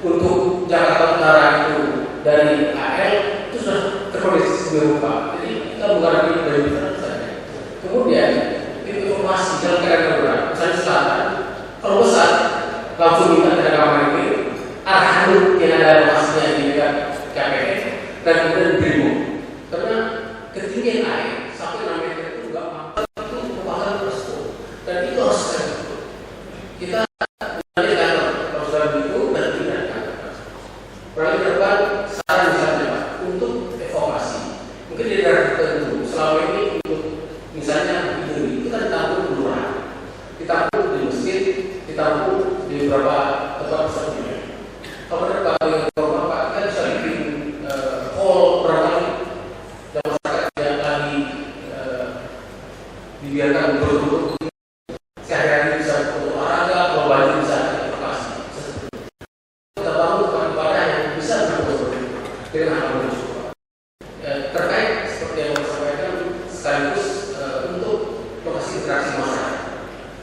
untuk Jakarta Utara itu dari AL itu sudah terkoneksi sebenarnya. Jadi kita menghadapi dari sana saja. Kemudian informasi dalam keadaan darurat, misalnya selatan, kalau besar langsung minta tenaga ini arahan yang ada lokasinya di dekat KPN dan kemudian BRIMO. Karena ketinggian air sampai 6 meter itu nggak mampu itu merupakan resiko dan itu harus kita nanti kantor kalau sudah begitu dan tidak kantor. Berarti ke depan saran misalnya Pak untuk evakuasi mungkin di daerah tertentu selama ini untuk misalnya itu kan ditampung kelurahan, ditampung di masjid, ditampung di beberapa tempat sebelumnya. Kalau ada yang beberapa kita bisa bikin hall barangkali dan masyarakat yang lagi dibiarkan berturut-turut sehari-hari bisa untuk olahraga, kalau banjir bisa evakuasi. Kita bangun tempat ibadah yang bisa berturut-turut dengan hal bersyukur. Terkait seperti yang saya sampaikan sekaligus untuk lokasi interaksi masyarakat.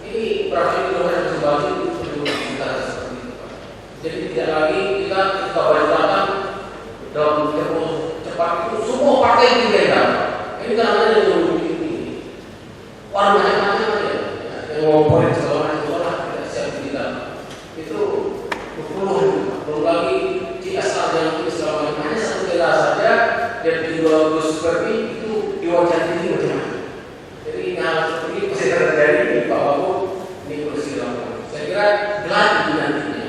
Ini berapa kilometer kembali untuk kita seperti itu Pak. Jadi tidak lagi kita banyak datang dalam tempo cepat itu semua partai digendam. Ini kan ada yang ini orang macam-macam aja yang mau politik segala macam tidak siap kita itu belum lagi CSR yang itu selama ini hanya satu kira saja dan di 200 seperti itu diwawancara ini macam-macam. Jadi hal seperti ini pasti terjadi di Pak Wagub ini polisi lapangan. Saya kira geladi nantinya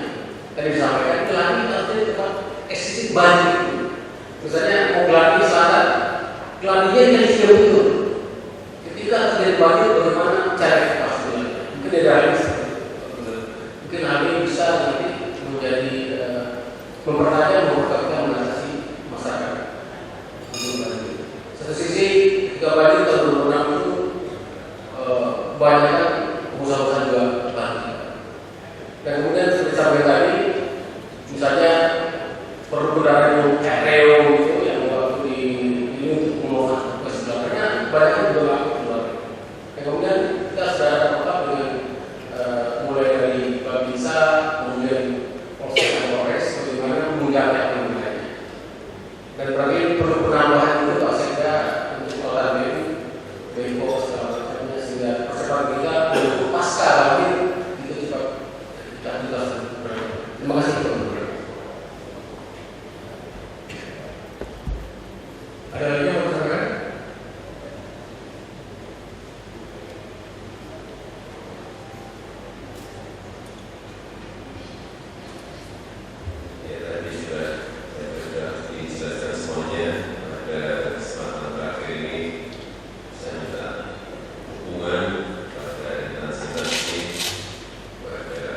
tadi disampaikan geladi artinya tempat eksistif banjir. Misalnya mau geladi selatan, geladinya yang sudah betul. Ketika terjadi banjir bagaimana cara evakuasi? Mungkin ada hal seperti itu. Mungkin hal ini bisa nanti menjadi mempertajam mengatasi masyarakat. Satu sisi ketika banjir tahun 2006 itu banyak pengusaha-pengusaha juga banjir. Dan kemudian seperti sampai tadi, misalnya perlu kendaraan yang Reo itu yang Dan berarti perlu penambahan itu Pak Sekda untuk kota Beko segala macamnya sehingga persiapan kita untuk pasca banjir itu cepat kita tuntaskan. Terima kasih Pak. Ada lagi yang mau disampaikan? Ya tadi sudah dijelaskan semuanya. Pada kesempatan terakhir ini saya minta dukungan pada instansi pada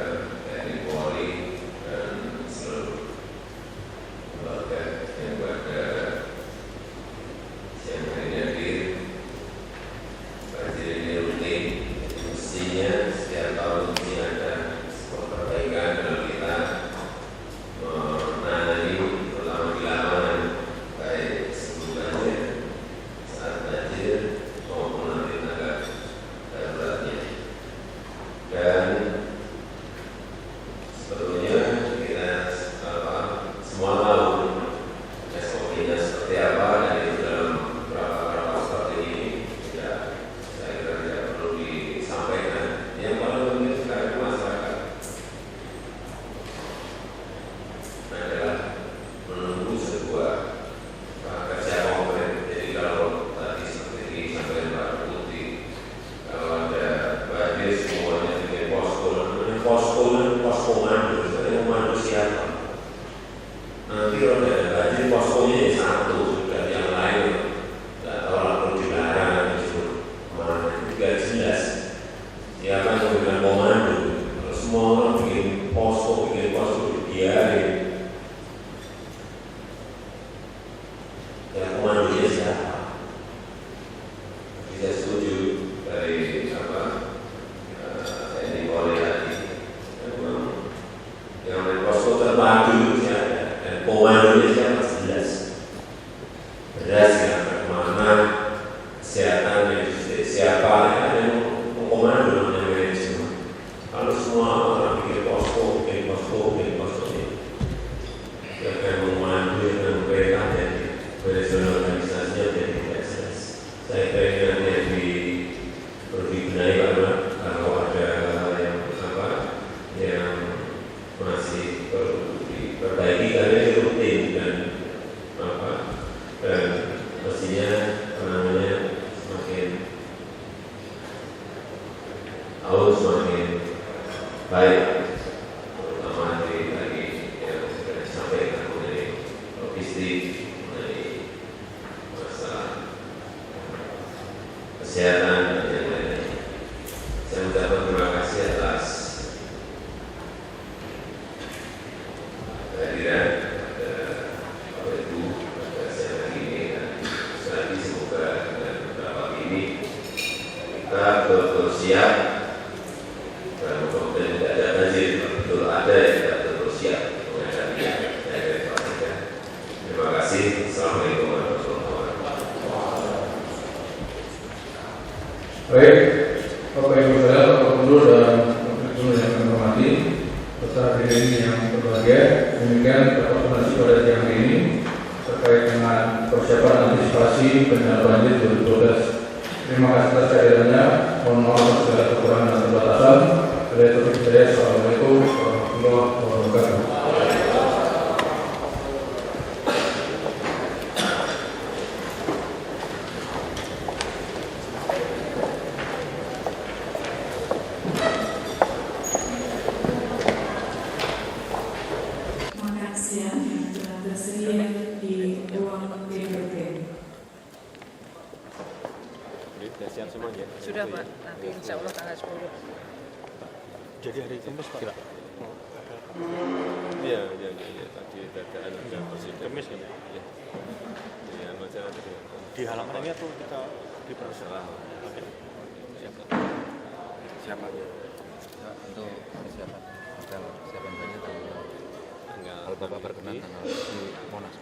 TNI Polri dan seluruh lembaga yang pada siang hari ini hadir. Banjir ini rutin, mestinya setiap tahun mesti ada sebuah perbaikan dalam kita menangani terutama di lapangan baik sebelum banjir, saat banjir maupun nanti tenaga daruratnya. Dan sebetulnya kita semua tahu SOP-nya seperti apa dan itu dalam beberapa seperti ini tidak, saya kira tidak perlu disampaikan. Yang paling penting sekarang masyarakat adalah menunggu sebuah kerja konkret. Jadi kalau tadi seperti disampaikan Pak Putri, kalau ada banjir semuanya bikin posko, namanya posko mandu, sebenarnya memandu siapa? Nanti kalau ada banjir poskonya ya satu, sudah yang lain nggak tahu lah perlu dilarang atau disuruh mana, itu tidak jelas. Siapa yang memberikan komando? Kalau semua orang bikin posko dibiarin. Yang komandonya siapa? Jadi saya setuju dari TNI Polri tadi. Memang yang namanya posko terpadu itu siapa? Dan komandonya siapa? Jelas. Jelas ya, kemana kesehatan yang siapa yang mengkomando namanya manajemen. Kalau semua orang bikin posko ini, yang akan mengkomando yang memberikan dan manajemen organisasinya jadi tidak jelas. Saya kira nanti yang perlu dibenahi karena kalau ada hal yang masih perlu diperbaiki karena ini rutin dan mestinya semakin tahun semakin baik, terutama dari tadi yang sudah disampaikan mengenai logistik, mengenai masalah kesehatan dan yang lain-lain. Saya mengucapkan terima kasih atas kehadiran pada Bapak Ibu pada siang hari ini dan sekali semoga dengan beberapa ini kita betul-betul siap dan kemudian tidak ada banjir, betul ada yang tidak betul siap menghadapinya. Terima kasih. Assalamualaikum warahmatullahi wabarakatuh. Baik, Bapak Ibu saya, Bapak Gubernur dan Wakil Gubernur yang kami hormati, serta hadirin yang berbahagia, demikian presentasi pada siang hari ini terkait dengan persiapan antisipasi bencana banjir 2012. Terima kasih atas kehadirannya. Mohon maaf atas segala kekurangan dan keterbatasan. Assalamualaikum warahmatullahi wabarakatuh. Makan siang yang telah tersedia di ruang DPP. Sudah siap semuanya? Sudah Pak, nanti insya Allah tanggal 10. Jadi hari Kamis Pak? Iya, tadi ada presiden. Kamis kan ya? Iya. Iya, di halaman ini atau kita di persalah? Oke. Siapa? Untuk persiapan hotel, persiapan banyak tanggal. Kalau Bapak berkenan tanggal di Monas.